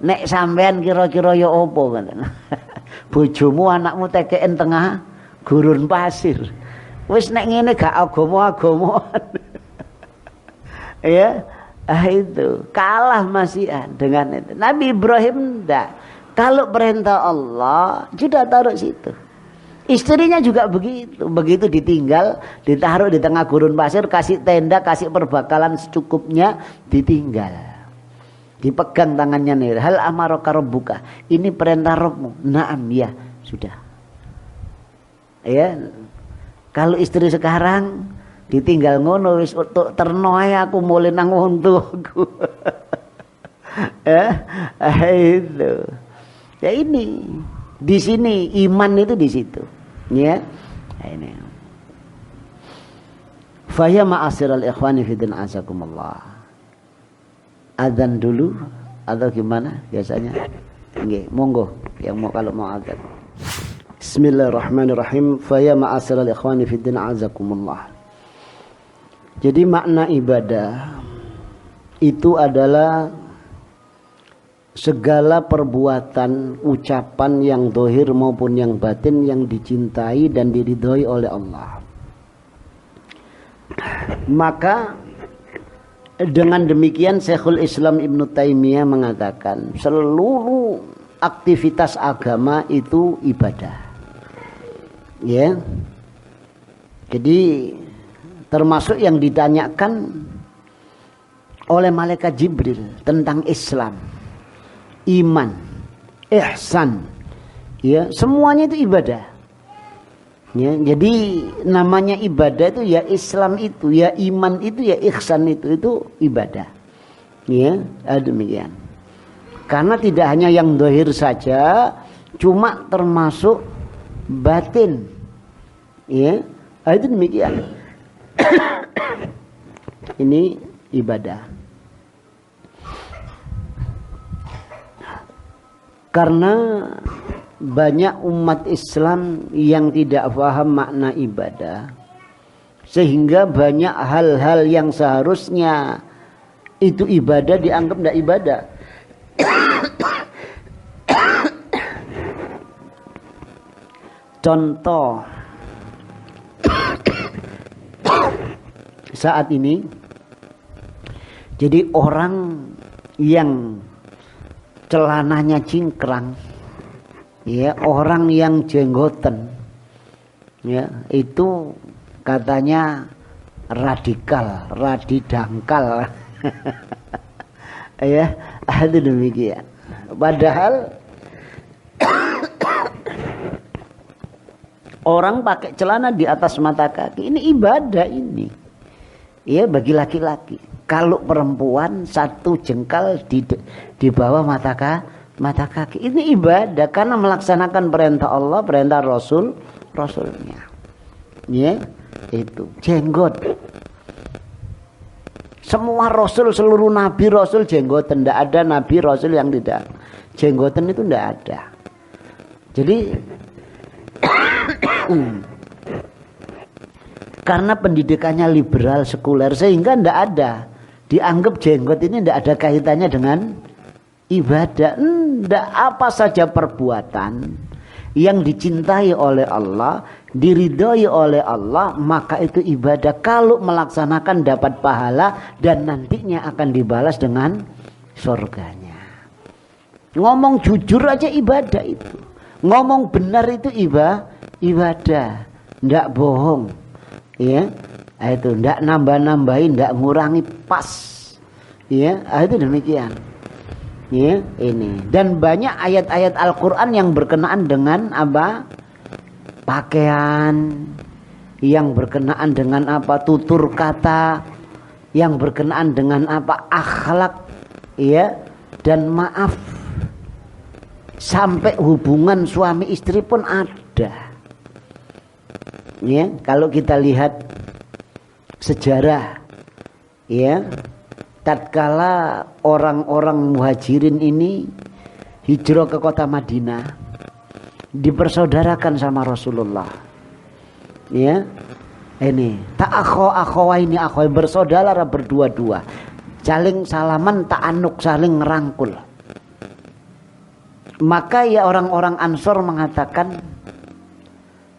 Nek sampean kira-kira ya opo kan? Bojomu anakmu tekeken tengah gurun pasir. Wis nek ngene gak agama-agamaan. Ya. Itu kalah masihan dengan itu. Nabi Ibrahim enggak. Kalau perintah Allah sudah taruh situ. Istrinya juga begitu. Begitu ditinggal, ditaruh di tengah gurun pasir, kasih tenda, kasih perbekalan secukupnya, ditinggal. Dipegang tangannya nih. Hal amaraka rabbuka. Ini perintah Rabbmu. Naam, ya, sudah. Ya. Kalau istri sekarang ditinggal ngono wis untuk ternoe aku mulai nang untukku. Itu. Ya ini. Di sini iman itu di situ, ya. Ini. Faya ma'asyiral ikhwani fiddin azakumullah. Adzan dulu atau gimana biasanya? Nggih, monggo yang mau kalau mau adzan. Bismillahirrahmanirrahim. Faya ma'asyiral ikhwani fiddin azakumullah. Jadi makna ibadah itu adalah segala perbuatan, ucapan yang zahir maupun yang batin yang dicintai dan diridhoi oleh Allah. Maka dengan demikian Syekhul Islam Ibnu Taimiyah mengatakan seluruh aktivitas agama itu ibadah. Ya. Jadi termasuk yang ditanyakan oleh malaikat Jibril tentang Islam, iman, ihsan, ya, semuanya itu ibadah. Ya, jadi namanya ibadah itu ya Islam itu, ya iman itu, ya ihsan itu ibadah. Ya, demikian. Karena tidak hanya yang zahir saja, cuma termasuk batin. Ya, itu demikian. Ini ibadah. Karena banyak umat Islam yang tidak paham makna ibadah, sehingga banyak hal-hal yang seharusnya itu ibadah dianggap tidak ibadah. Contoh saat ini, jadi orang yang celananya cingkrang, ya, orang yang jenggoten, ya, itu katanya radikal, radidangkal. Ya, itu demikian. Padahal orang pakai celana di atas mata kaki, ini ibadah ini. Ya, bagi laki-laki. Kalau perempuan satu jengkal di bawah mata kaki, ini ibadah karena melaksanakan perintah Allah, perintah Rasulnya. Ya, itu jenggot. Semua Rasul, seluruh Nabi Rasul jenggotan, tidak ada Nabi Rasul yang tidak jenggotan, itu tidak ada. Jadi karena pendidikannya liberal sekuler sehingga tidak ada, dianggap jenggot ini tidak ada kaitannya dengan ibadah. Tidak, apa saja perbuatan yang dicintai oleh Allah, diridhoi oleh Allah, maka itu ibadah. Kalau melaksanakan dapat pahala dan nantinya akan dibalas dengan surganya. Ngomong jujur aja ibadah itu. Ngomong benar itu ibadah. Tidak bohong. Ya, itu tidak nambah-nambahin, tidak ngurangi, pas. Ya, itu demikian. Ya, ini. Dan banyak ayat-ayat Al-Quran yang berkenaan dengan apa? Pakaian, yang berkenaan dengan apa? Tutur kata, yang berkenaan dengan apa? Akhlak, ya, dan maaf. Sampai hubungan suami istri pun ada. Ya, kalau kita lihat sejarah, ya, tatkala orang-orang muhajirin ini hijrah ke kota Madinah, dipersaudarakan sama Rasulullah. Ya, ini ta'akhawaini akhwai, bersaudara berdua-dua, saling salaman, ta'anuk, saling ngerangkul. Maka ya orang-orang Ansor mengatakan,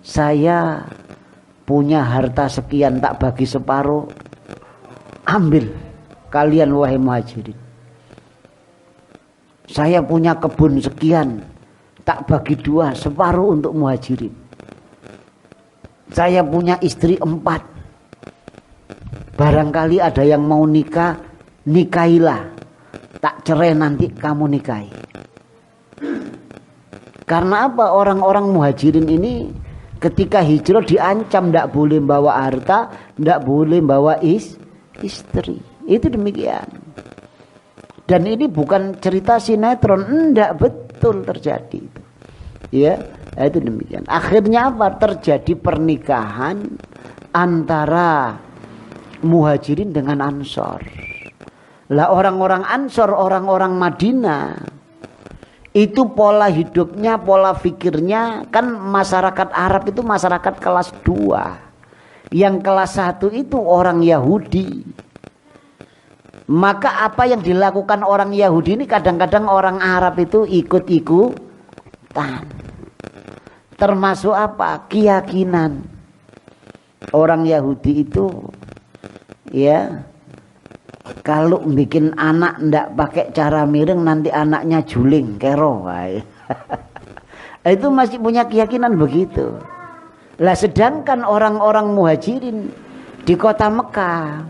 saya punya harta sekian, tak bagi separuh, ambil kalian wahai muhajirin. Saya punya kebun sekian, tak bagi dua, separuh untuk muhajirin. saya punya istri 4. Barangkali ada yang mau nikah, nikahilah. Tak cerai nanti kamu nikahi. Karena apa? Orang-orang muhajirin ini ketika hijrah diancam tidak boleh bawa harta, tidak boleh bawa istri. Itu demikian. Dan ini bukan cerita sinetron, enggak, betul terjadi itu. Ya, itu demikian. Akhirnya apa? Terjadi pernikahan antara muhajirin dengan ansor. Lah orang-orang ansor, orang-orang Madinah itu pola hidupnya, pola fikirnya, kan masyarakat Arab itu masyarakat kelas 2. Yang kelas 1 itu orang Yahudi. Maka apa yang dilakukan orang Yahudi ini kadang-kadang orang Arab itu ikut-ikutan. Termasuk apa? Keyakinan. Orang Yahudi itu ya, kalau bikin anak ndak pakai cara miring nanti anaknya juling, kero. Itu masih punya keyakinan begitu. Lah sedangkan orang-orang muhajirin di kota Mekah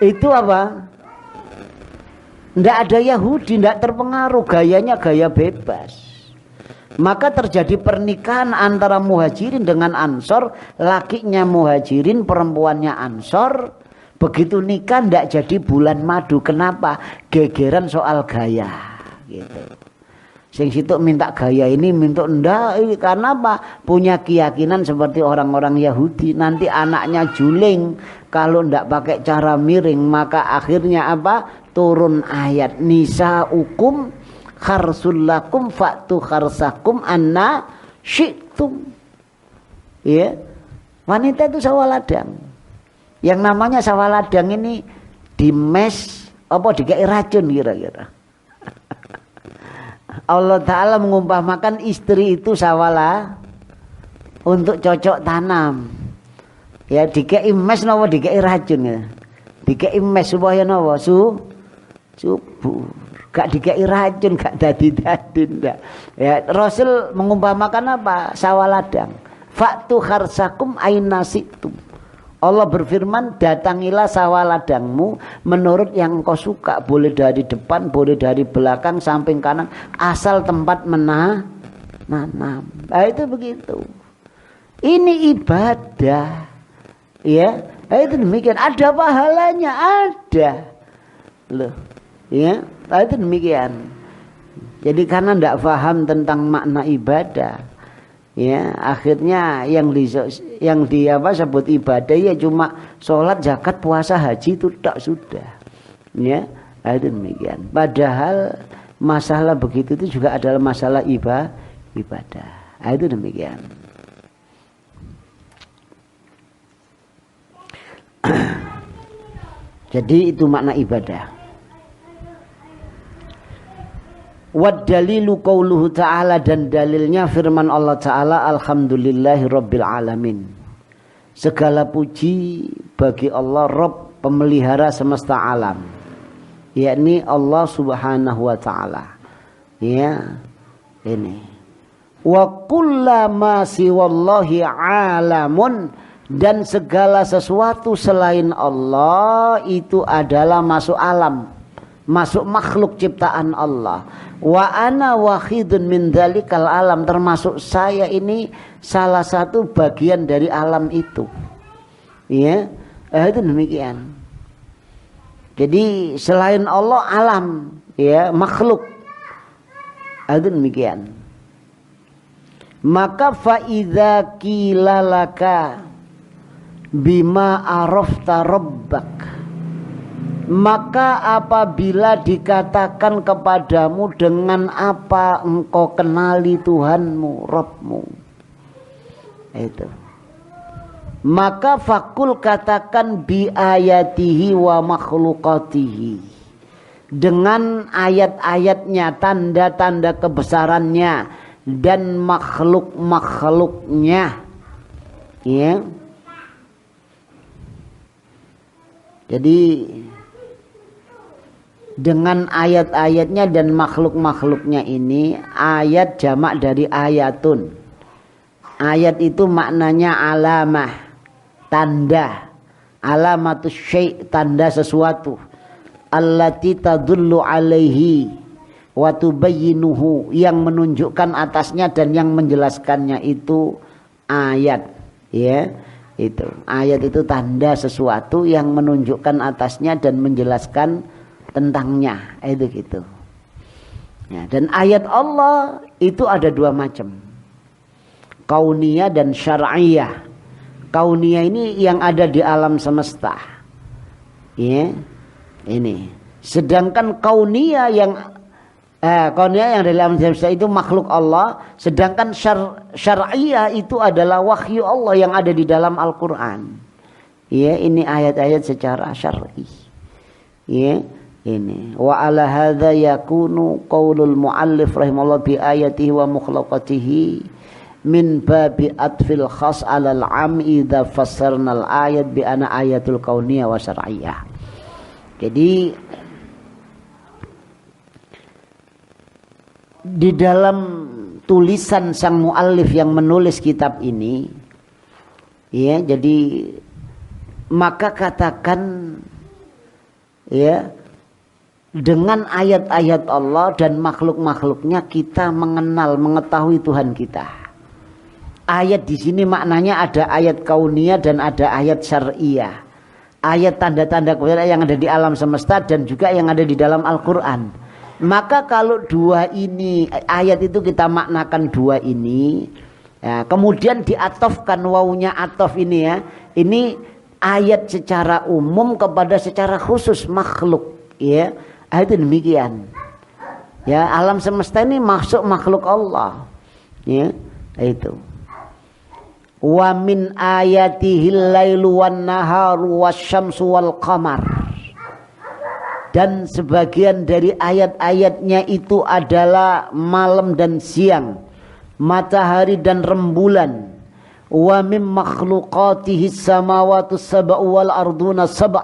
itu apa? Ndak ada Yahudi, ndak terpengaruh, gayanya gaya bebas. Maka terjadi pernikahan antara muhajirin dengan ansor, lakinya muhajirin, perempuannya ansor. Begitu nikah ndak jadi bulan madu. Kenapa? Gegeran soal gaya gitu. Sing situ minta gaya ini, minta ndak, karena apa? Punya keyakinan seperti orang-orang Yahudi. Nanti anaknya juling kalau ndak pakai cara miring. Maka akhirnya apa? Turun ayat nisaukum kharsul lakum fa'tu kharsakum anna syi'tum. Ya. Wanita itu sawah ladang. Yang namanya sawah ladang ini di mes apa dikai racun kira-kira. Allah Ta'ala mengumpamakan istri itu sawah untuk cocok tanam. Ya dikai mes napa dikai racun ya. Dikai mes supaya napa subur. Gak dikai racun, gak dadi-dadi ndak. Ya Rasul mengumpamakan apa? Sawah ladang. Fa'tu kharsakum aina situm. Allah berfirman, datangilah sawah ladangmu menurut yang kau suka. Boleh dari depan, boleh dari belakang, samping kanan, asal tempat nanam. Nah, itu begitu. Ini ibadah. Ya, itu demikian. Ada pahalanya, ada. Loh, ya, itu demikian. Jadi karena tidak paham tentang makna ibadah, ya akhirnya yang di apa sebut ibadah ya cuma sholat, zakat, puasa, haji itu tak sudah, ya itu demikian. Padahal masalah begitu itu juga adalah masalah ibadah. Itu demikian. Jadi itu makna ibadah. Wad dalilu qauluhu ta'ala, dan dalilnya firman Allah Ta'ala, alhamdulillahi rabbil alamin. Segala puji bagi Allah Rabb, pemelihara semesta alam, yakni Allah Subhanahu wa Ta'ala. Ya, ini. Wa kullama siwallahi alamun, dan segala sesuatu selain Allah itu adalah masuk alam, masuk makhluk ciptaan Allah. Wa ana wahidun min dzalikal alam, termasuk saya ini salah satu bagian dari alam itu. Ya, itu demikian. Jadi selain Allah alam, ya makhluk. Itu demikian. Maka fa idza qila laka bima arafta rabbak, maka apabila dikatakan kepadamu dengan apa engkau kenali Tuhanmu, Rabbmu, itu, maka fakul katakan bi ayatihi wa makhlukatihi, dengan ayat-ayatnya, tanda-tanda kebesarannya dan makhluk-makhluknya, ya. Jadi dengan ayat-ayatnya dan makhluk-makhluknya ini, ayat jamak dari ayatun. Ayat itu maknanya alamah, tanda. Alamatus syai', tanda sesuatu. Allati tadullu alaihi wa tubayyinuhu, yang menunjukkan atasnya dan yang menjelaskannya itu ayat. Ya, itu. Ayat itu tanda sesuatu yang menunjukkan atasnya dan menjelaskan tentangnya. Itu gitu. Ya, dan ayat Allah itu ada dua macam. Kauniyah dan syar'iyah. Kauniyah ini yang ada di alam semesta. Ya. Ini. Sedangkan kauniyah yang kauniyah yang di alam semesta itu makhluk Allah, sedangkan syar'iyah itu adalah wahyu Allah yang ada di dalam Al-Qur'an. Ya, ini ayat-ayat secara syar'i. Ya, ini. Wa ala hadza yakunu qaulul muallif rahimahullah bi ayatihi wa mukhlaqatihi min babi atfil khas alal am idza fassarnal ayat bi ana ayatul kauniyah wa syar'iyah. Jadi di dalam tulisan sang muallif yang menulis kitab ini, ya, jadi maka katakan, ya, dengan ayat-ayat Allah dan makhluk-makhluknya kita mengenal, mengetahui Tuhan kita. Ayat di sini maknanya ada ayat kauniyah dan ada ayat syar'iyah. Ayat tanda-tanda kebenaran yang ada di alam semesta dan juga yang ada di dalam Al-Qur'an. Maka kalau dua ini, ayat itu kita maknakan dua ini, ya, kemudian diatofkan wawunya atof ini, ya. Ini ayat secara umum kepada secara khusus makhluk, ya. Itu demikian. Ya, alam semesta ini masuk makhluk Allah. Ya, itu. Wa min ayatihil lailu wan naharu wasyamsu wal qamar. Dan sebagian dari ayat-ayatnya itu adalah malam dan siang, matahari dan rembulan. Wa min makhluqatihis samawati sab'u wal arduna sab'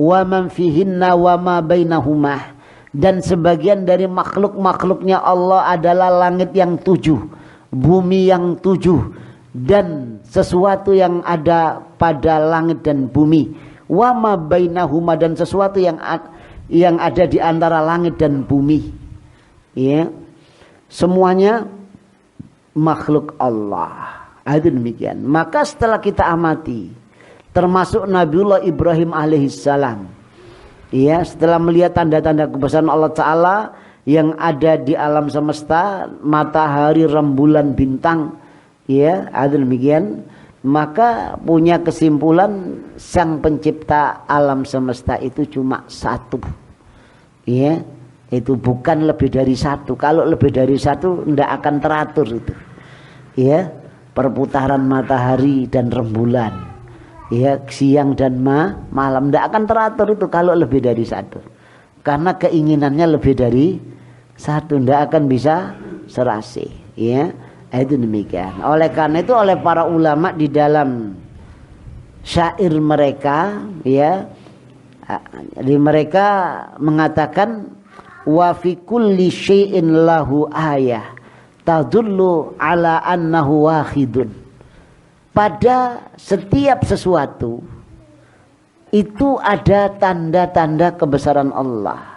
wa man fihinna wa ma bainahuma. Dan sebagian dari makhluk-makhluknya Allah adalah langit yang 7, bumi yang 7, dan sesuatu yang ada pada langit dan bumi. Wa ma bainahuma, dan sesuatu yang ada di antara langit dan bumi. Ya. Semuanya makhluk Allah. Itu demikian. Maka setelah kita amati, termasuk Nabiullah Ibrahim alaihissalam, ya, setelah melihat tanda-tanda kebesaran Allah Ta'ala yang ada di alam semesta, matahari, rembulan, bintang, ya, ada demikian, maka punya kesimpulan sang pencipta alam semesta itu cuma satu, ya, itu bukan lebih dari satu. Kalau lebih dari satu tidak akan teratur itu, ya, perputaran matahari dan rembulan, ya, siang dan malam tidak akan teratur itu kalau lebih dari satu, karena keinginannya lebih dari satu, tidak akan bisa serasi, ya. Itu demikian. Oleh karena itu, oleh para ulama di dalam syair mereka, ya, di mereka mengatakan wa fi kulli syai'in lahu ayah tadullu ala annahu wahidun. Pada setiap sesuatu itu ada tanda-tanda kebesaran Allah.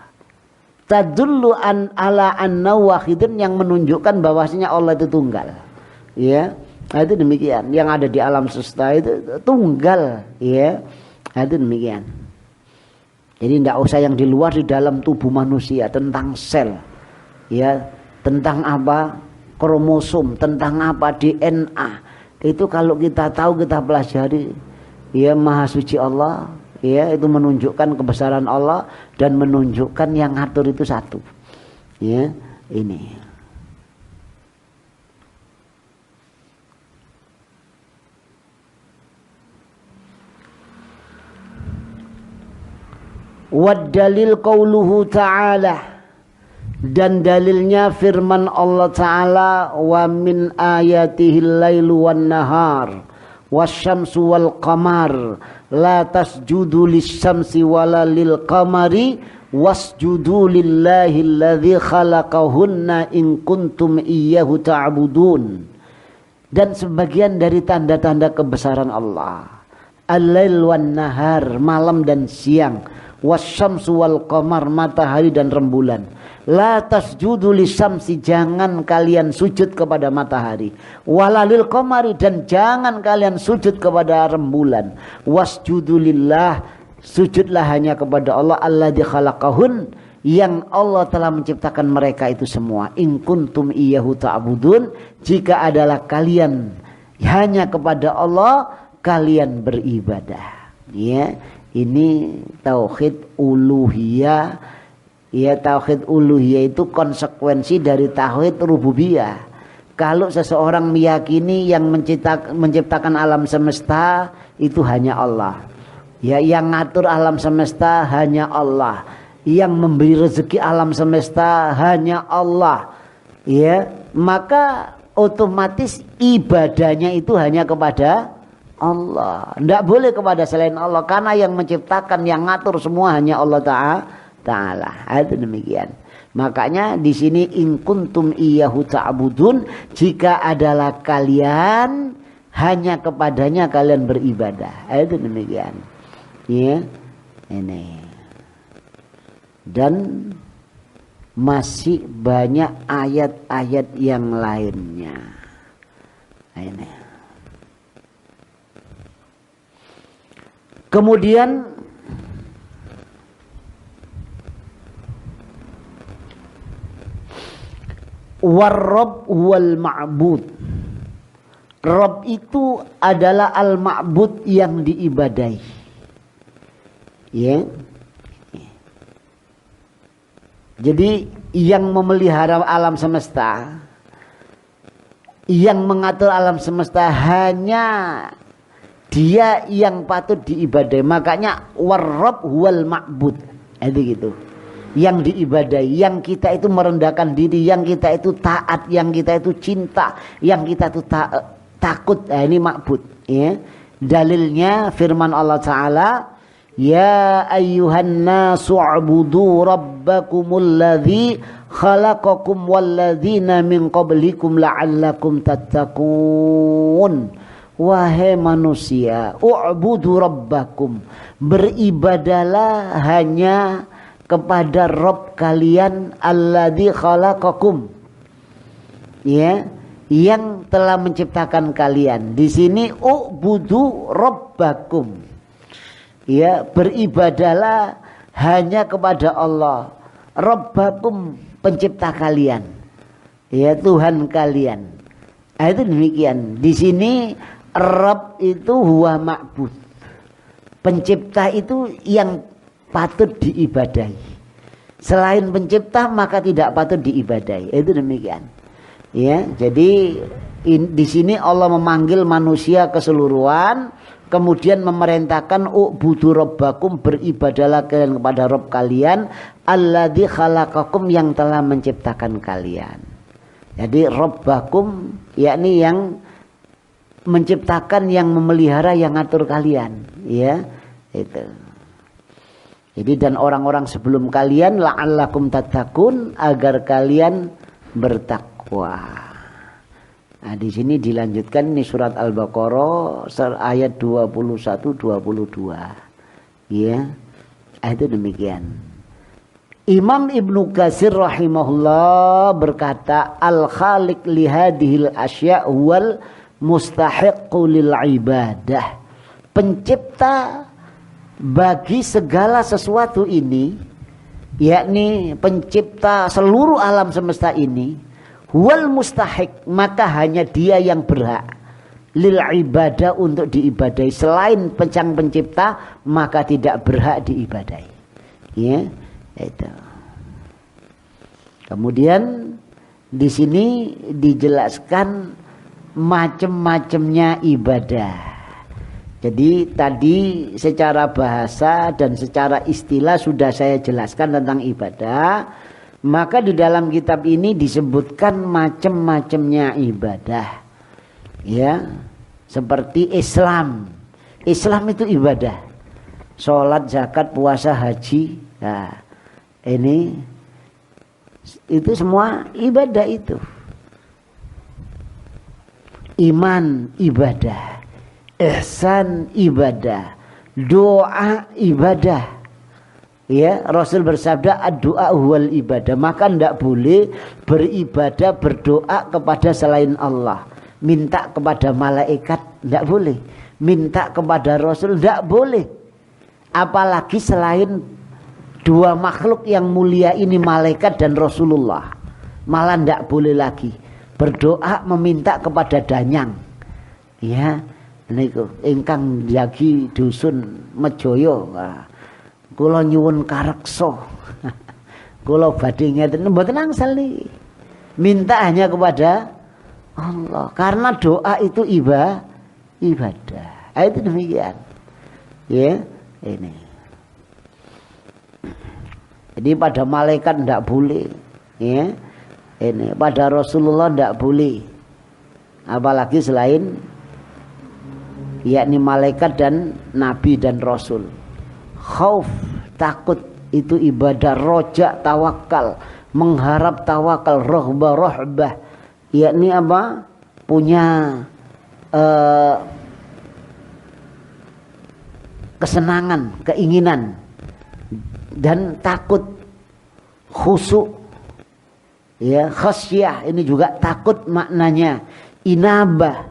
Tadullu ala annahu wahidun, yang menunjukkan bahwasanya Allah itu tunggal. Ya, itu demikian. Yang ada di alam semesta itu tunggal, ya. Itu demikian. Jadi tidak usah yang di luar, di dalam tubuh manusia, tentang sel, ya, tentang apa kromosom, tentang apa DNA. Itu kalau kita tahu, kita pelajari, ya, Maha Suci Allah, ya, itu menunjukkan kebesaran Allah dan menunjukkan yang ngatur itu satu, ya, ini. Wad dalil qauluhu ta'ala, dan dalilnya firman Allah Ta'ala, wa min ayatihil lailu wan nahar wasyamsu wal qamar la tasjudu lisyamsi wala lil qamari wasjudu lillahi alladzi khalaqahunna in kuntum iyyahu ta'budun. dan sebagian dari tanda-tanda kebesaran Allah. Al-lail wan nahar, malam dan siang. Wasyamsu wal qamar, matahari dan rembulan. La tasjudu lisyamsi, jangan kalian sujud kepada matahari. Walalil qamari, dan jangan kalian sujud kepada rembulan. Wasjudu lillah, sujudlah hanya kepada Allah alladzi khalaqahun, yang Allah telah menciptakan mereka itu semua. In kuntum iyyahu ta'budun, jika adalah kalian hanya kepada Allah kalian beribadah. Ya, ini tauhid uluhiyah. Ya, tauhid uluhiyah itu konsekuensi dari tauhid rububiyah. Kalau seseorang meyakini yang menciptakan alam semesta itu hanya Allah. Ya, yang ngatur alam semesta hanya Allah. Yang memberi rezeki alam semesta hanya Allah. Ya, maka otomatis ibadahnya itu hanya kepada Allah. Tidak boleh kepada selain Allah, karena yang menciptakan, yang ngatur semua hanya Allah Ta'ala. Itu demikian. Makanya di sini in kuntum iyyahu ta'budun, jika adalah kalian hanya kepadanya kalian beribadah. Itu demikian. Ya, ini. Dan masih banyak ayat-ayat yang lainnya. Ini. Kemudian war-rabb wal ma'bud. Rabb itu adalah al-ma'bud yang diibadahi. Ya. Jadi yang memelihara alam semesta, yang mengatur alam semesta hanya dia yang patut diibadahi. Makanya war-rabb wal ma'bud. Itu gitu. Yang diibadahi, yang kita itu merendahkan diri, yang kita itu taat, yang kita itu cinta, yang kita itu takut. Ini ma'bud. Ya. Dalilnya firman Allah Ta'ala, ya ayyuhan nasu ubudu rabbakumul ladzi khalaqakum walladzina min qablikum la'allakum tattaqun. Wahai manusia, u'budu rabbakum, beribadalah hanya kepada Rabb kalian alladzi khalaqakum, ya, yang telah menciptakan kalian. Di sini u'budu rabbakum, ya, beribadalah hanya kepada Allah. Rabbakum, pencipta kalian, ya, Tuhan kalian. Nah, itu demikian. Di sini Rabb itu huwa ma'bud, pencipta itu yang patut diibadahi. Selain pencipta maka tidak patut diibadahi. Itu demikian. Ya, jadi di sini Allah memanggil manusia keseluruhan, kemudian memerintahkan u'budu rabbakum, beribadalah kalian kepada Rabb kalian alladzi khalaqakum, yang telah menciptakan kalian. Jadi rabbakum yakni yang menciptakan, yang memelihara, yang ngatur kalian, ya. Itu. Jadi dan orang-orang sebelum kalian la'allakum tattaqun, agar kalian bertakwa. Nah, di sini dilanjutkan, ini surat Al-Baqarah ayat 21 22. Ya. Itu demikian. Imam Ibnu Katsir rahimahullah berkata, al-khaliq li hadhil asya' wal mustahiqqu lil ibadah. Pencipta bagi segala sesuatu ini, yakni pencipta seluruh alam semesta ini, wal mustahiq, maka hanya dia yang berhak, lil ibadah, untuk diibadahi. Selain sang pencipta maka tidak berhak diibadahi. Ya, itu. Kemudian di sini dijelaskan macam-macamnya ibadah. Jadi tadi secara bahasa dan secara istilah sudah saya jelaskan tentang ibadah. Maka di dalam kitab ini disebutkan macam-macamnya ibadah. Ya, seperti Islam. Islam itu ibadah. Sholat, zakat, puasa, haji. Nah, ini itu semua ibadah itu. iman ibadah, ihsan ibadah, doa ibadah. Ya, Rasul bersabda ad-du'a huwal ibadah. Maka tidak boleh beribadah, berdoa kepada selain Allah. Minta kepada malaikat tidak boleh. Minta kepada Rasul tidak boleh. Apalagi selain dua makhluk yang mulia ini, malaikat dan Rasulullah. Malah tidak boleh lagi berdoa meminta kepada danyang. Ya, niku ingkang jagi dusun Mejoyo. Kula nyuwun kareksa. Kula badhe ngeten mboten angsal niki. Minta hanya kepada Allah. Karena doa itu ibadah. Itu demikian. Ya, ini. Jadi pada malaikat tidak boleh. Ya. Ini pada Rasulullah tidak boleh. Apalagi selain yakni malaikat dan nabi dan rasul. Khauf, takut itu ibadah, roja tawakal, mengharap tawakal, rohbah, yakni apa? Punya kesenangan, keinginan dan takut, khusyuk, ya, khasyah ini juga takut maknanya, inabah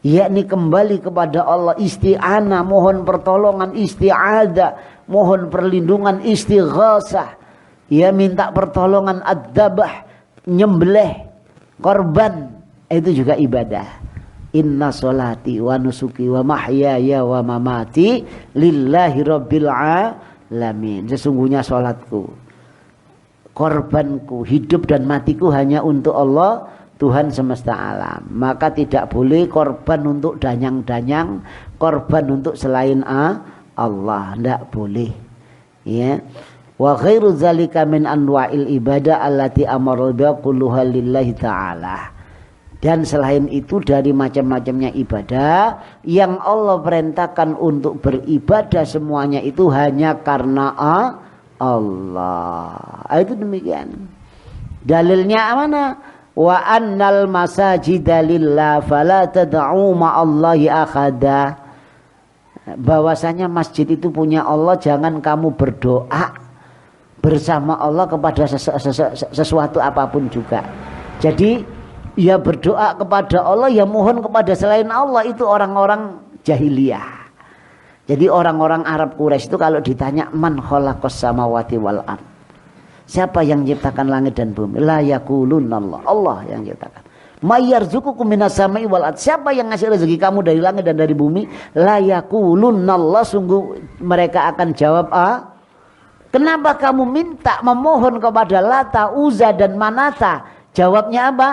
yakni kembali kepada Allah, isti'anah mohon pertolongan, isti'adah mohon perlindungan, istighasah ya minta pertolongan, ad-dabah nyembelih korban, itu juga ibadah. Inna sholati wa nusuki wa mahyaya wa mamati lillahi rabbil alamin. Sesungguhnya sholatku, korbanku, hidup dan matiku hanya untuk Allah, Tuhan semesta alam. Maka tidak boleh korban untuk danyang-danyang, korban untuk selain Allah, tidak boleh. Ya. Wa khairu dzalika min anwa'il ibadah allati amara biha kulluha lillahi ta'ala. Dan selain itu dari macam-macamnya ibadah yang Allah perintahkan untuk beribadah semuanya itu hanya karena Allah. Itu demikian. Dalilnya mana? Wa annal masajida lillah fala tad'u ma'allahi akhada. Bahwasanya masjid itu punya Allah, jangan kamu berdoa bersama Allah kepada sesuatu apapun juga. Jadi ya berdoa kepada Allah, ya mohon kepada selain Allah, itu orang-orang jahiliyah. Jadi orang-orang Arab Quraisy itu kalau ditanya man khalaqas samawati wal ard, siapa yang menciptakan langit dan bumi? La yaqulunallah, Allah yang menciptakan. Mayyarzuqukum minas sama'i wal ard, siapa yang ngasih rezeki kamu dari langit dan dari bumi? La yaqulunallah, sungguh mereka akan jawab kenapa kamu minta memohon kepada Lata, Uzza dan Manata? Jawabnya apa?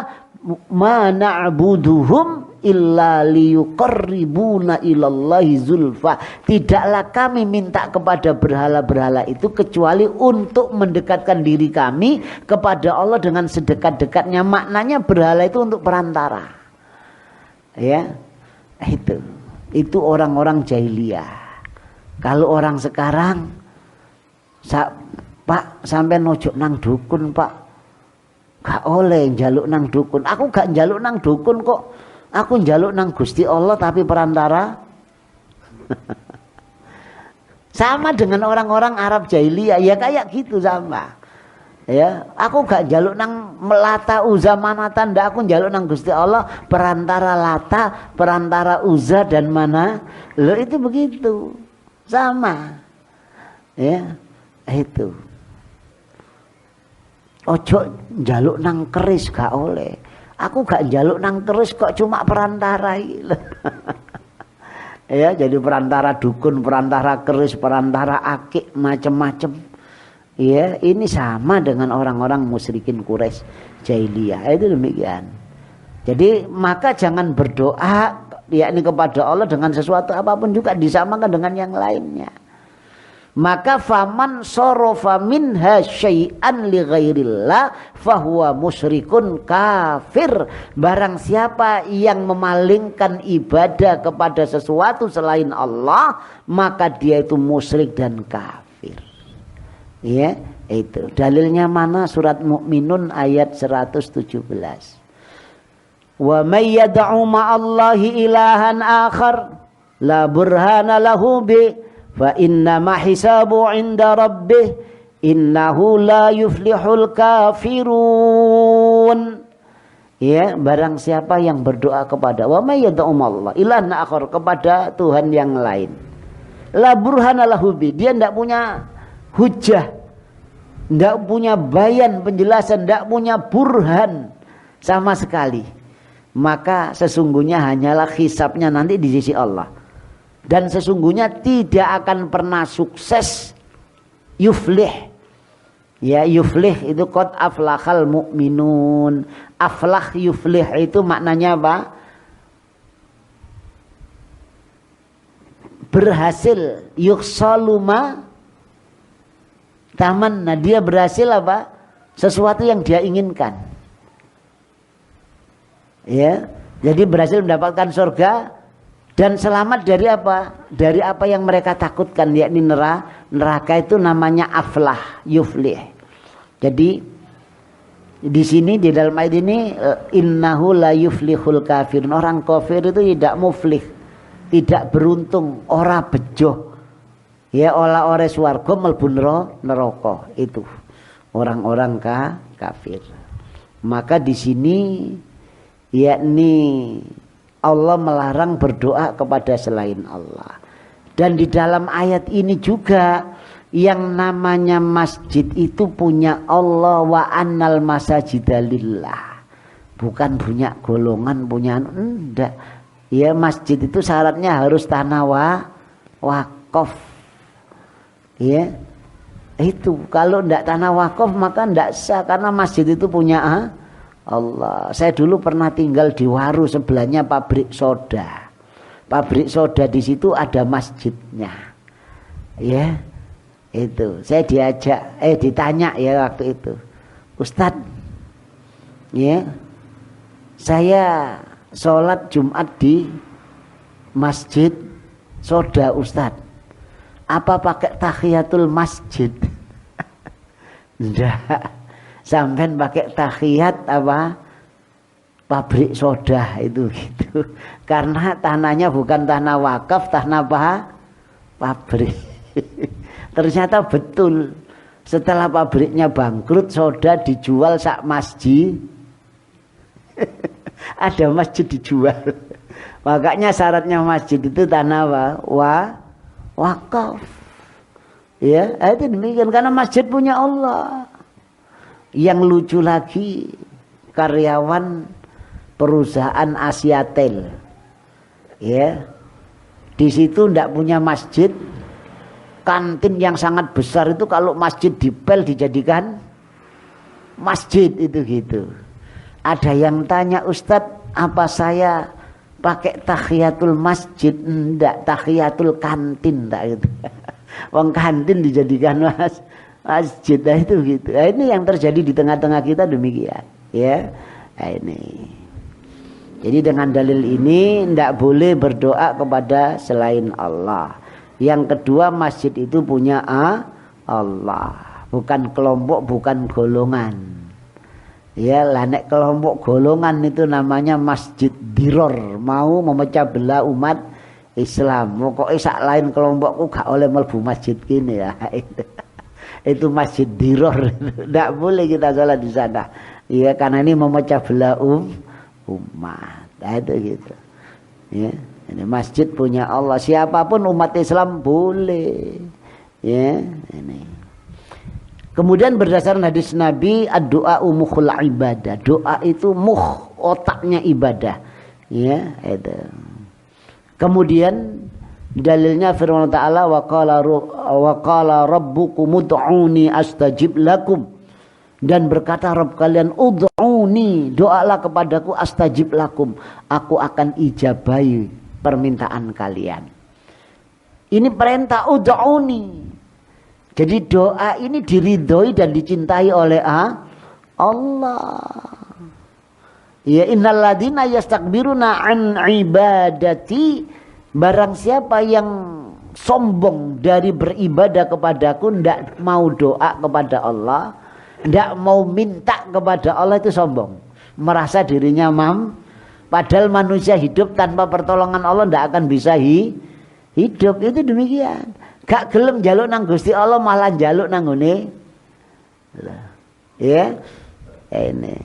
Ma na'buduhum illa liyuqarribuna ilallahi zulfa. Tidaklah kami minta kepada berhala-berhala itu kecuali untuk mendekatkan diri kami kepada Allah dengan sedekat-dekatnya. Maknanya berhala itu untuk perantara. Ya, itu orang-orang jahiliyah. Kalau orang sekarang, Pak, sampai nojok nang dukun, Pak. Gak oleh njaluk nang dukun. Aku gak njaluk nang dukun kok. Aku njaluk nang Gusti Allah tapi perantara. Sama dengan orang-orang Arab jahiliyah, ya kayak gitu sama. Ya, aku gak njaluk nang Lata, Uzza, Manata, ndak, aku njaluk nang Gusti Allah perantara Lata, perantara Uzza dan mana. Loh, itu begitu. Sama. Ya, itu. Ojo njaluk nang keris gak oleh. Aku gak njaluk nang keris kok, cuma perantara. Ya, jadi perantara dukun, perantara keris, perantara akik, macam-macam. Ya, ini sama dengan orang-orang musyrikin Quraisy jahiliyah. Itu demikian. Jadi maka jangan berdoa yakni kepada Allah dengan sesuatu apapun juga disamakan dengan yang lainnya. Maka faman sorofa minha syai'an li ghairillah fahuwa musyrikun kafir. Barang siapa yang memalingkan ibadah kepada sesuatu selain Allah, maka dia itu musyrik dan kafir. Ya, itu dalilnya mana? Surat Mukminun ayat 117. Wa may yad'u ma'allahi ilahan akhar la burhana lahu bi fa inna ma hisabu 'inda rabbih innahu la yuflihul kafirun. Ya, barang siapa yang berdoa kepada wa may yad'u ma'allahi ilahan akhar, kepada Tuhan yang lain, la burhana lahu bi, dia tidak punya hujah, tidak punya bayan penjelasan, tidak punya burhan sama sekali, maka sesungguhnya hanyalah hisabnya nanti di sisi Allah, dan sesungguhnya tidak akan pernah sukses. Yuflih, ya, yuflih itu qad aflahal mu'minun. Aflah yuflih itu maknanya apa? Berhasil. Yuksaluma tamanna, dia berhasil apa? Sesuatu yang dia inginkan. Ya, jadi berhasil mendapatkan surga dan selamat dari apa? Dari apa yang mereka takutkan, yakni neraka itu namanya aflah, yuflih. Jadi di sini di dalam ayat ini innahu la yuflihul kafirun, orang kafir itu tidak muflih, tidak beruntung, ora bejo. Ya, ora swarga mlebu neraka, itu orang-orang kafir. Maka di sini yakni Allah melarang berdoa kepada selain Allah. Dan di dalam ayat ini juga yang namanya masjid itu punya Allah, wa annal masajida lillah. Bukan punya golongan, punya enggak. Ya, masjid itu syaratnya harus tanah wakaf. Ya. Itu kalau enggak tanah wakaf maka enggak sah, karena masjid itu punya Allah. Saya dulu pernah tinggal di Waru, sebelahnya pabrik soda. Pabrik soda di situ ada masjidnya. Ya. Itu saya ditanya ya waktu itu, Ustadz, ya, saya sholat Jumat di masjid soda Ustadz, apa pakai tahiyatul masjid? Enggak, sampean pakai tahiyat apa pabrik soda itu gitu, karena tanahnya bukan tanah wakaf, tanah pabrik. Ternyata betul, setelah pabriknya bangkrut, soda dijual sak masjid. Ada masjid dijual. Makanya syaratnya masjid itu tanah wakaf. Ya, itu demikian, karena masjid punya Allah. Yang lucu lagi, karyawan perusahaan Asiatel, ya, di situ ndak punya masjid. Kantin yang sangat besar itu kalau masjid dipel dijadikan masjid itu gitu. Ada yang tanya, Ustadz, apa saya pakai tahiyatul masjid? Enggak, tahiyatul kantin enggak gitu. Wong kantin dijadikan masjid, nah itu gitu. Nah, ini yang terjadi di tengah-tengah kita demikian, ya. Nah, ini. Jadi dengan dalil ini enggak boleh berdoa kepada selain Allah. Yang kedua, masjid itu punya Allah, bukan kelompok, bukan golongan. Ya, lah nek kelompok golongan itu namanya masjid diror, mau memecah belah umat Islam. Pokoknya sak lain kelompokku gak oleh mlebu masjid gini ya. Itu masjid diror, tidak boleh kita sholat di sana. Ya, karena ini memecah belah umat. Nah, itu gitu. Ya. Ini masjid punya Allah, siapapun umat Islam boleh. Ya, ini. Kemudian berdasarkan hadis Nabi, ad-du'a mukhul ibadah. Doa itu otaknya ibadah. Ya, itu. Kemudian dalilnya firman Ta'ala, wa qala rabbukum ud'uni astajib lakum. Dan berkata Rabb kalian, ud'uni, doalah kepadaku, astajib lakum, aku akan ijabahi permintaan kalian. Ini perintah ud'uni. Jadi doa ini diridhoi dan dicintai oleh Allah. Ya, innalladzina yastakbiruna an ibadati, barang siapa yang sombong dari beribadah kepadaku, ndak mau doa kepada Allah, ndak mau minta kepada Allah, itu sombong. Merasa dirinya Padahal manusia hidup tanpa pertolongan Allah tidak akan bisa hidup. Itu demikian. Gak gelem jaluk nang Gusti Allah malah jaluk nang ngene. Ya. Ini.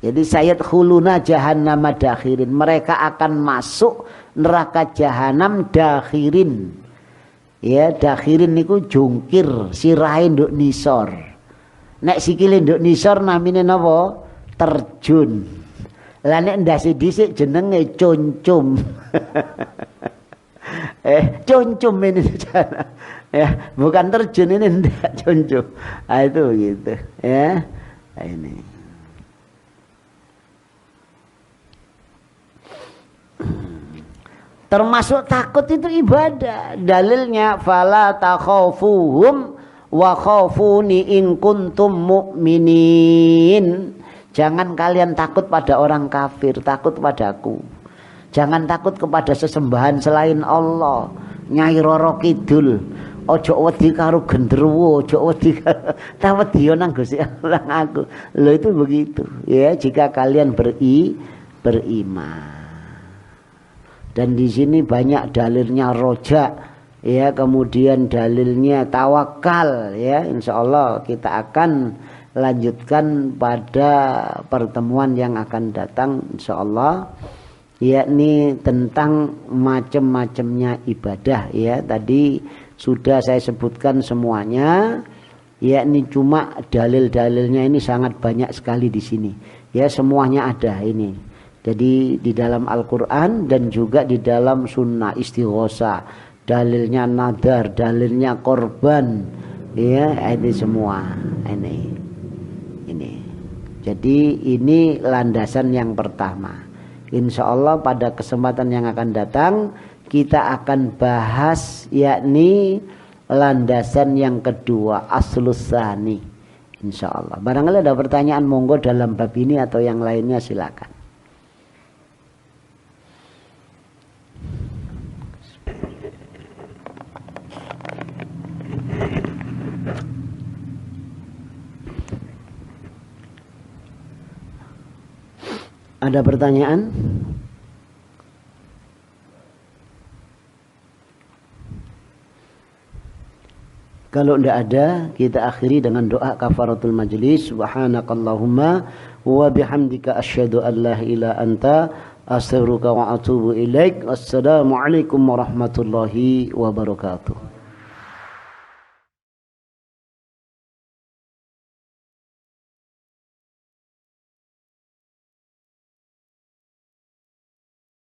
Jadi sayat khuluna jahannam dakhirin. Mereka akan masuk neraka jahanam dakhirin. Ya, dakhirin niku jungkir, sirahe nduk nisor. Nek sikile nduk nisor namine napa? Terjun. Lah nek ndase dhisik jenenge concum. Concum ini sana. Ya, bukan terjun ini ndak concum. Ah itu gitu, ya. Nah, ini. Termasuk takut itu ibadah. Dalilnya fala takhafuhum wa khafuni in kuntum mu'minin. Jangan kalian takut pada orang kafir, takut padaku. Jangan takut kepada sesembahan selain Allah. Nyai Roro Kidul, ojo wedi karo genderuwo, ojo wedi ta wedi nang Gusti Allah aku. Lho itu begitu, ya, jika kalian beriman. Dan di sini banyak dalilnya roja, ya, kemudian dalilnya tawakal, ya. Insya Allah kita akan lanjutkan pada pertemuan yang akan datang insya Allah, yakni tentang macam-macamnya ibadah, ya. Tadi sudah saya sebutkan semuanya, yakni cuma dalil-dalilnya ini sangat banyak sekali di sini, ya, semuanya ada ini. Jadi di dalam Al-Quran dan juga di dalam sunnah istighosa, dalilnya nadar, dalilnya korban, ya, ini semua ini. Jadi ini landasan yang pertama. Insya Allah pada kesempatan yang akan datang kita akan bahas yakni landasan yang kedua, aslus tsani. Insya Allah. Barangkali ada pertanyaan, monggo dalam bab ini atau yang lainnya silakan. Ada pertanyaan? Kalau tidak ada, kita akhiri dengan doa kafaratul majlis. Subhanakallahumma wa bihamdika asyhadu an la ilaha anta astaghfiruka wa atubu ilaik. Assalamualaikum warahmatullahi wabarakatuh.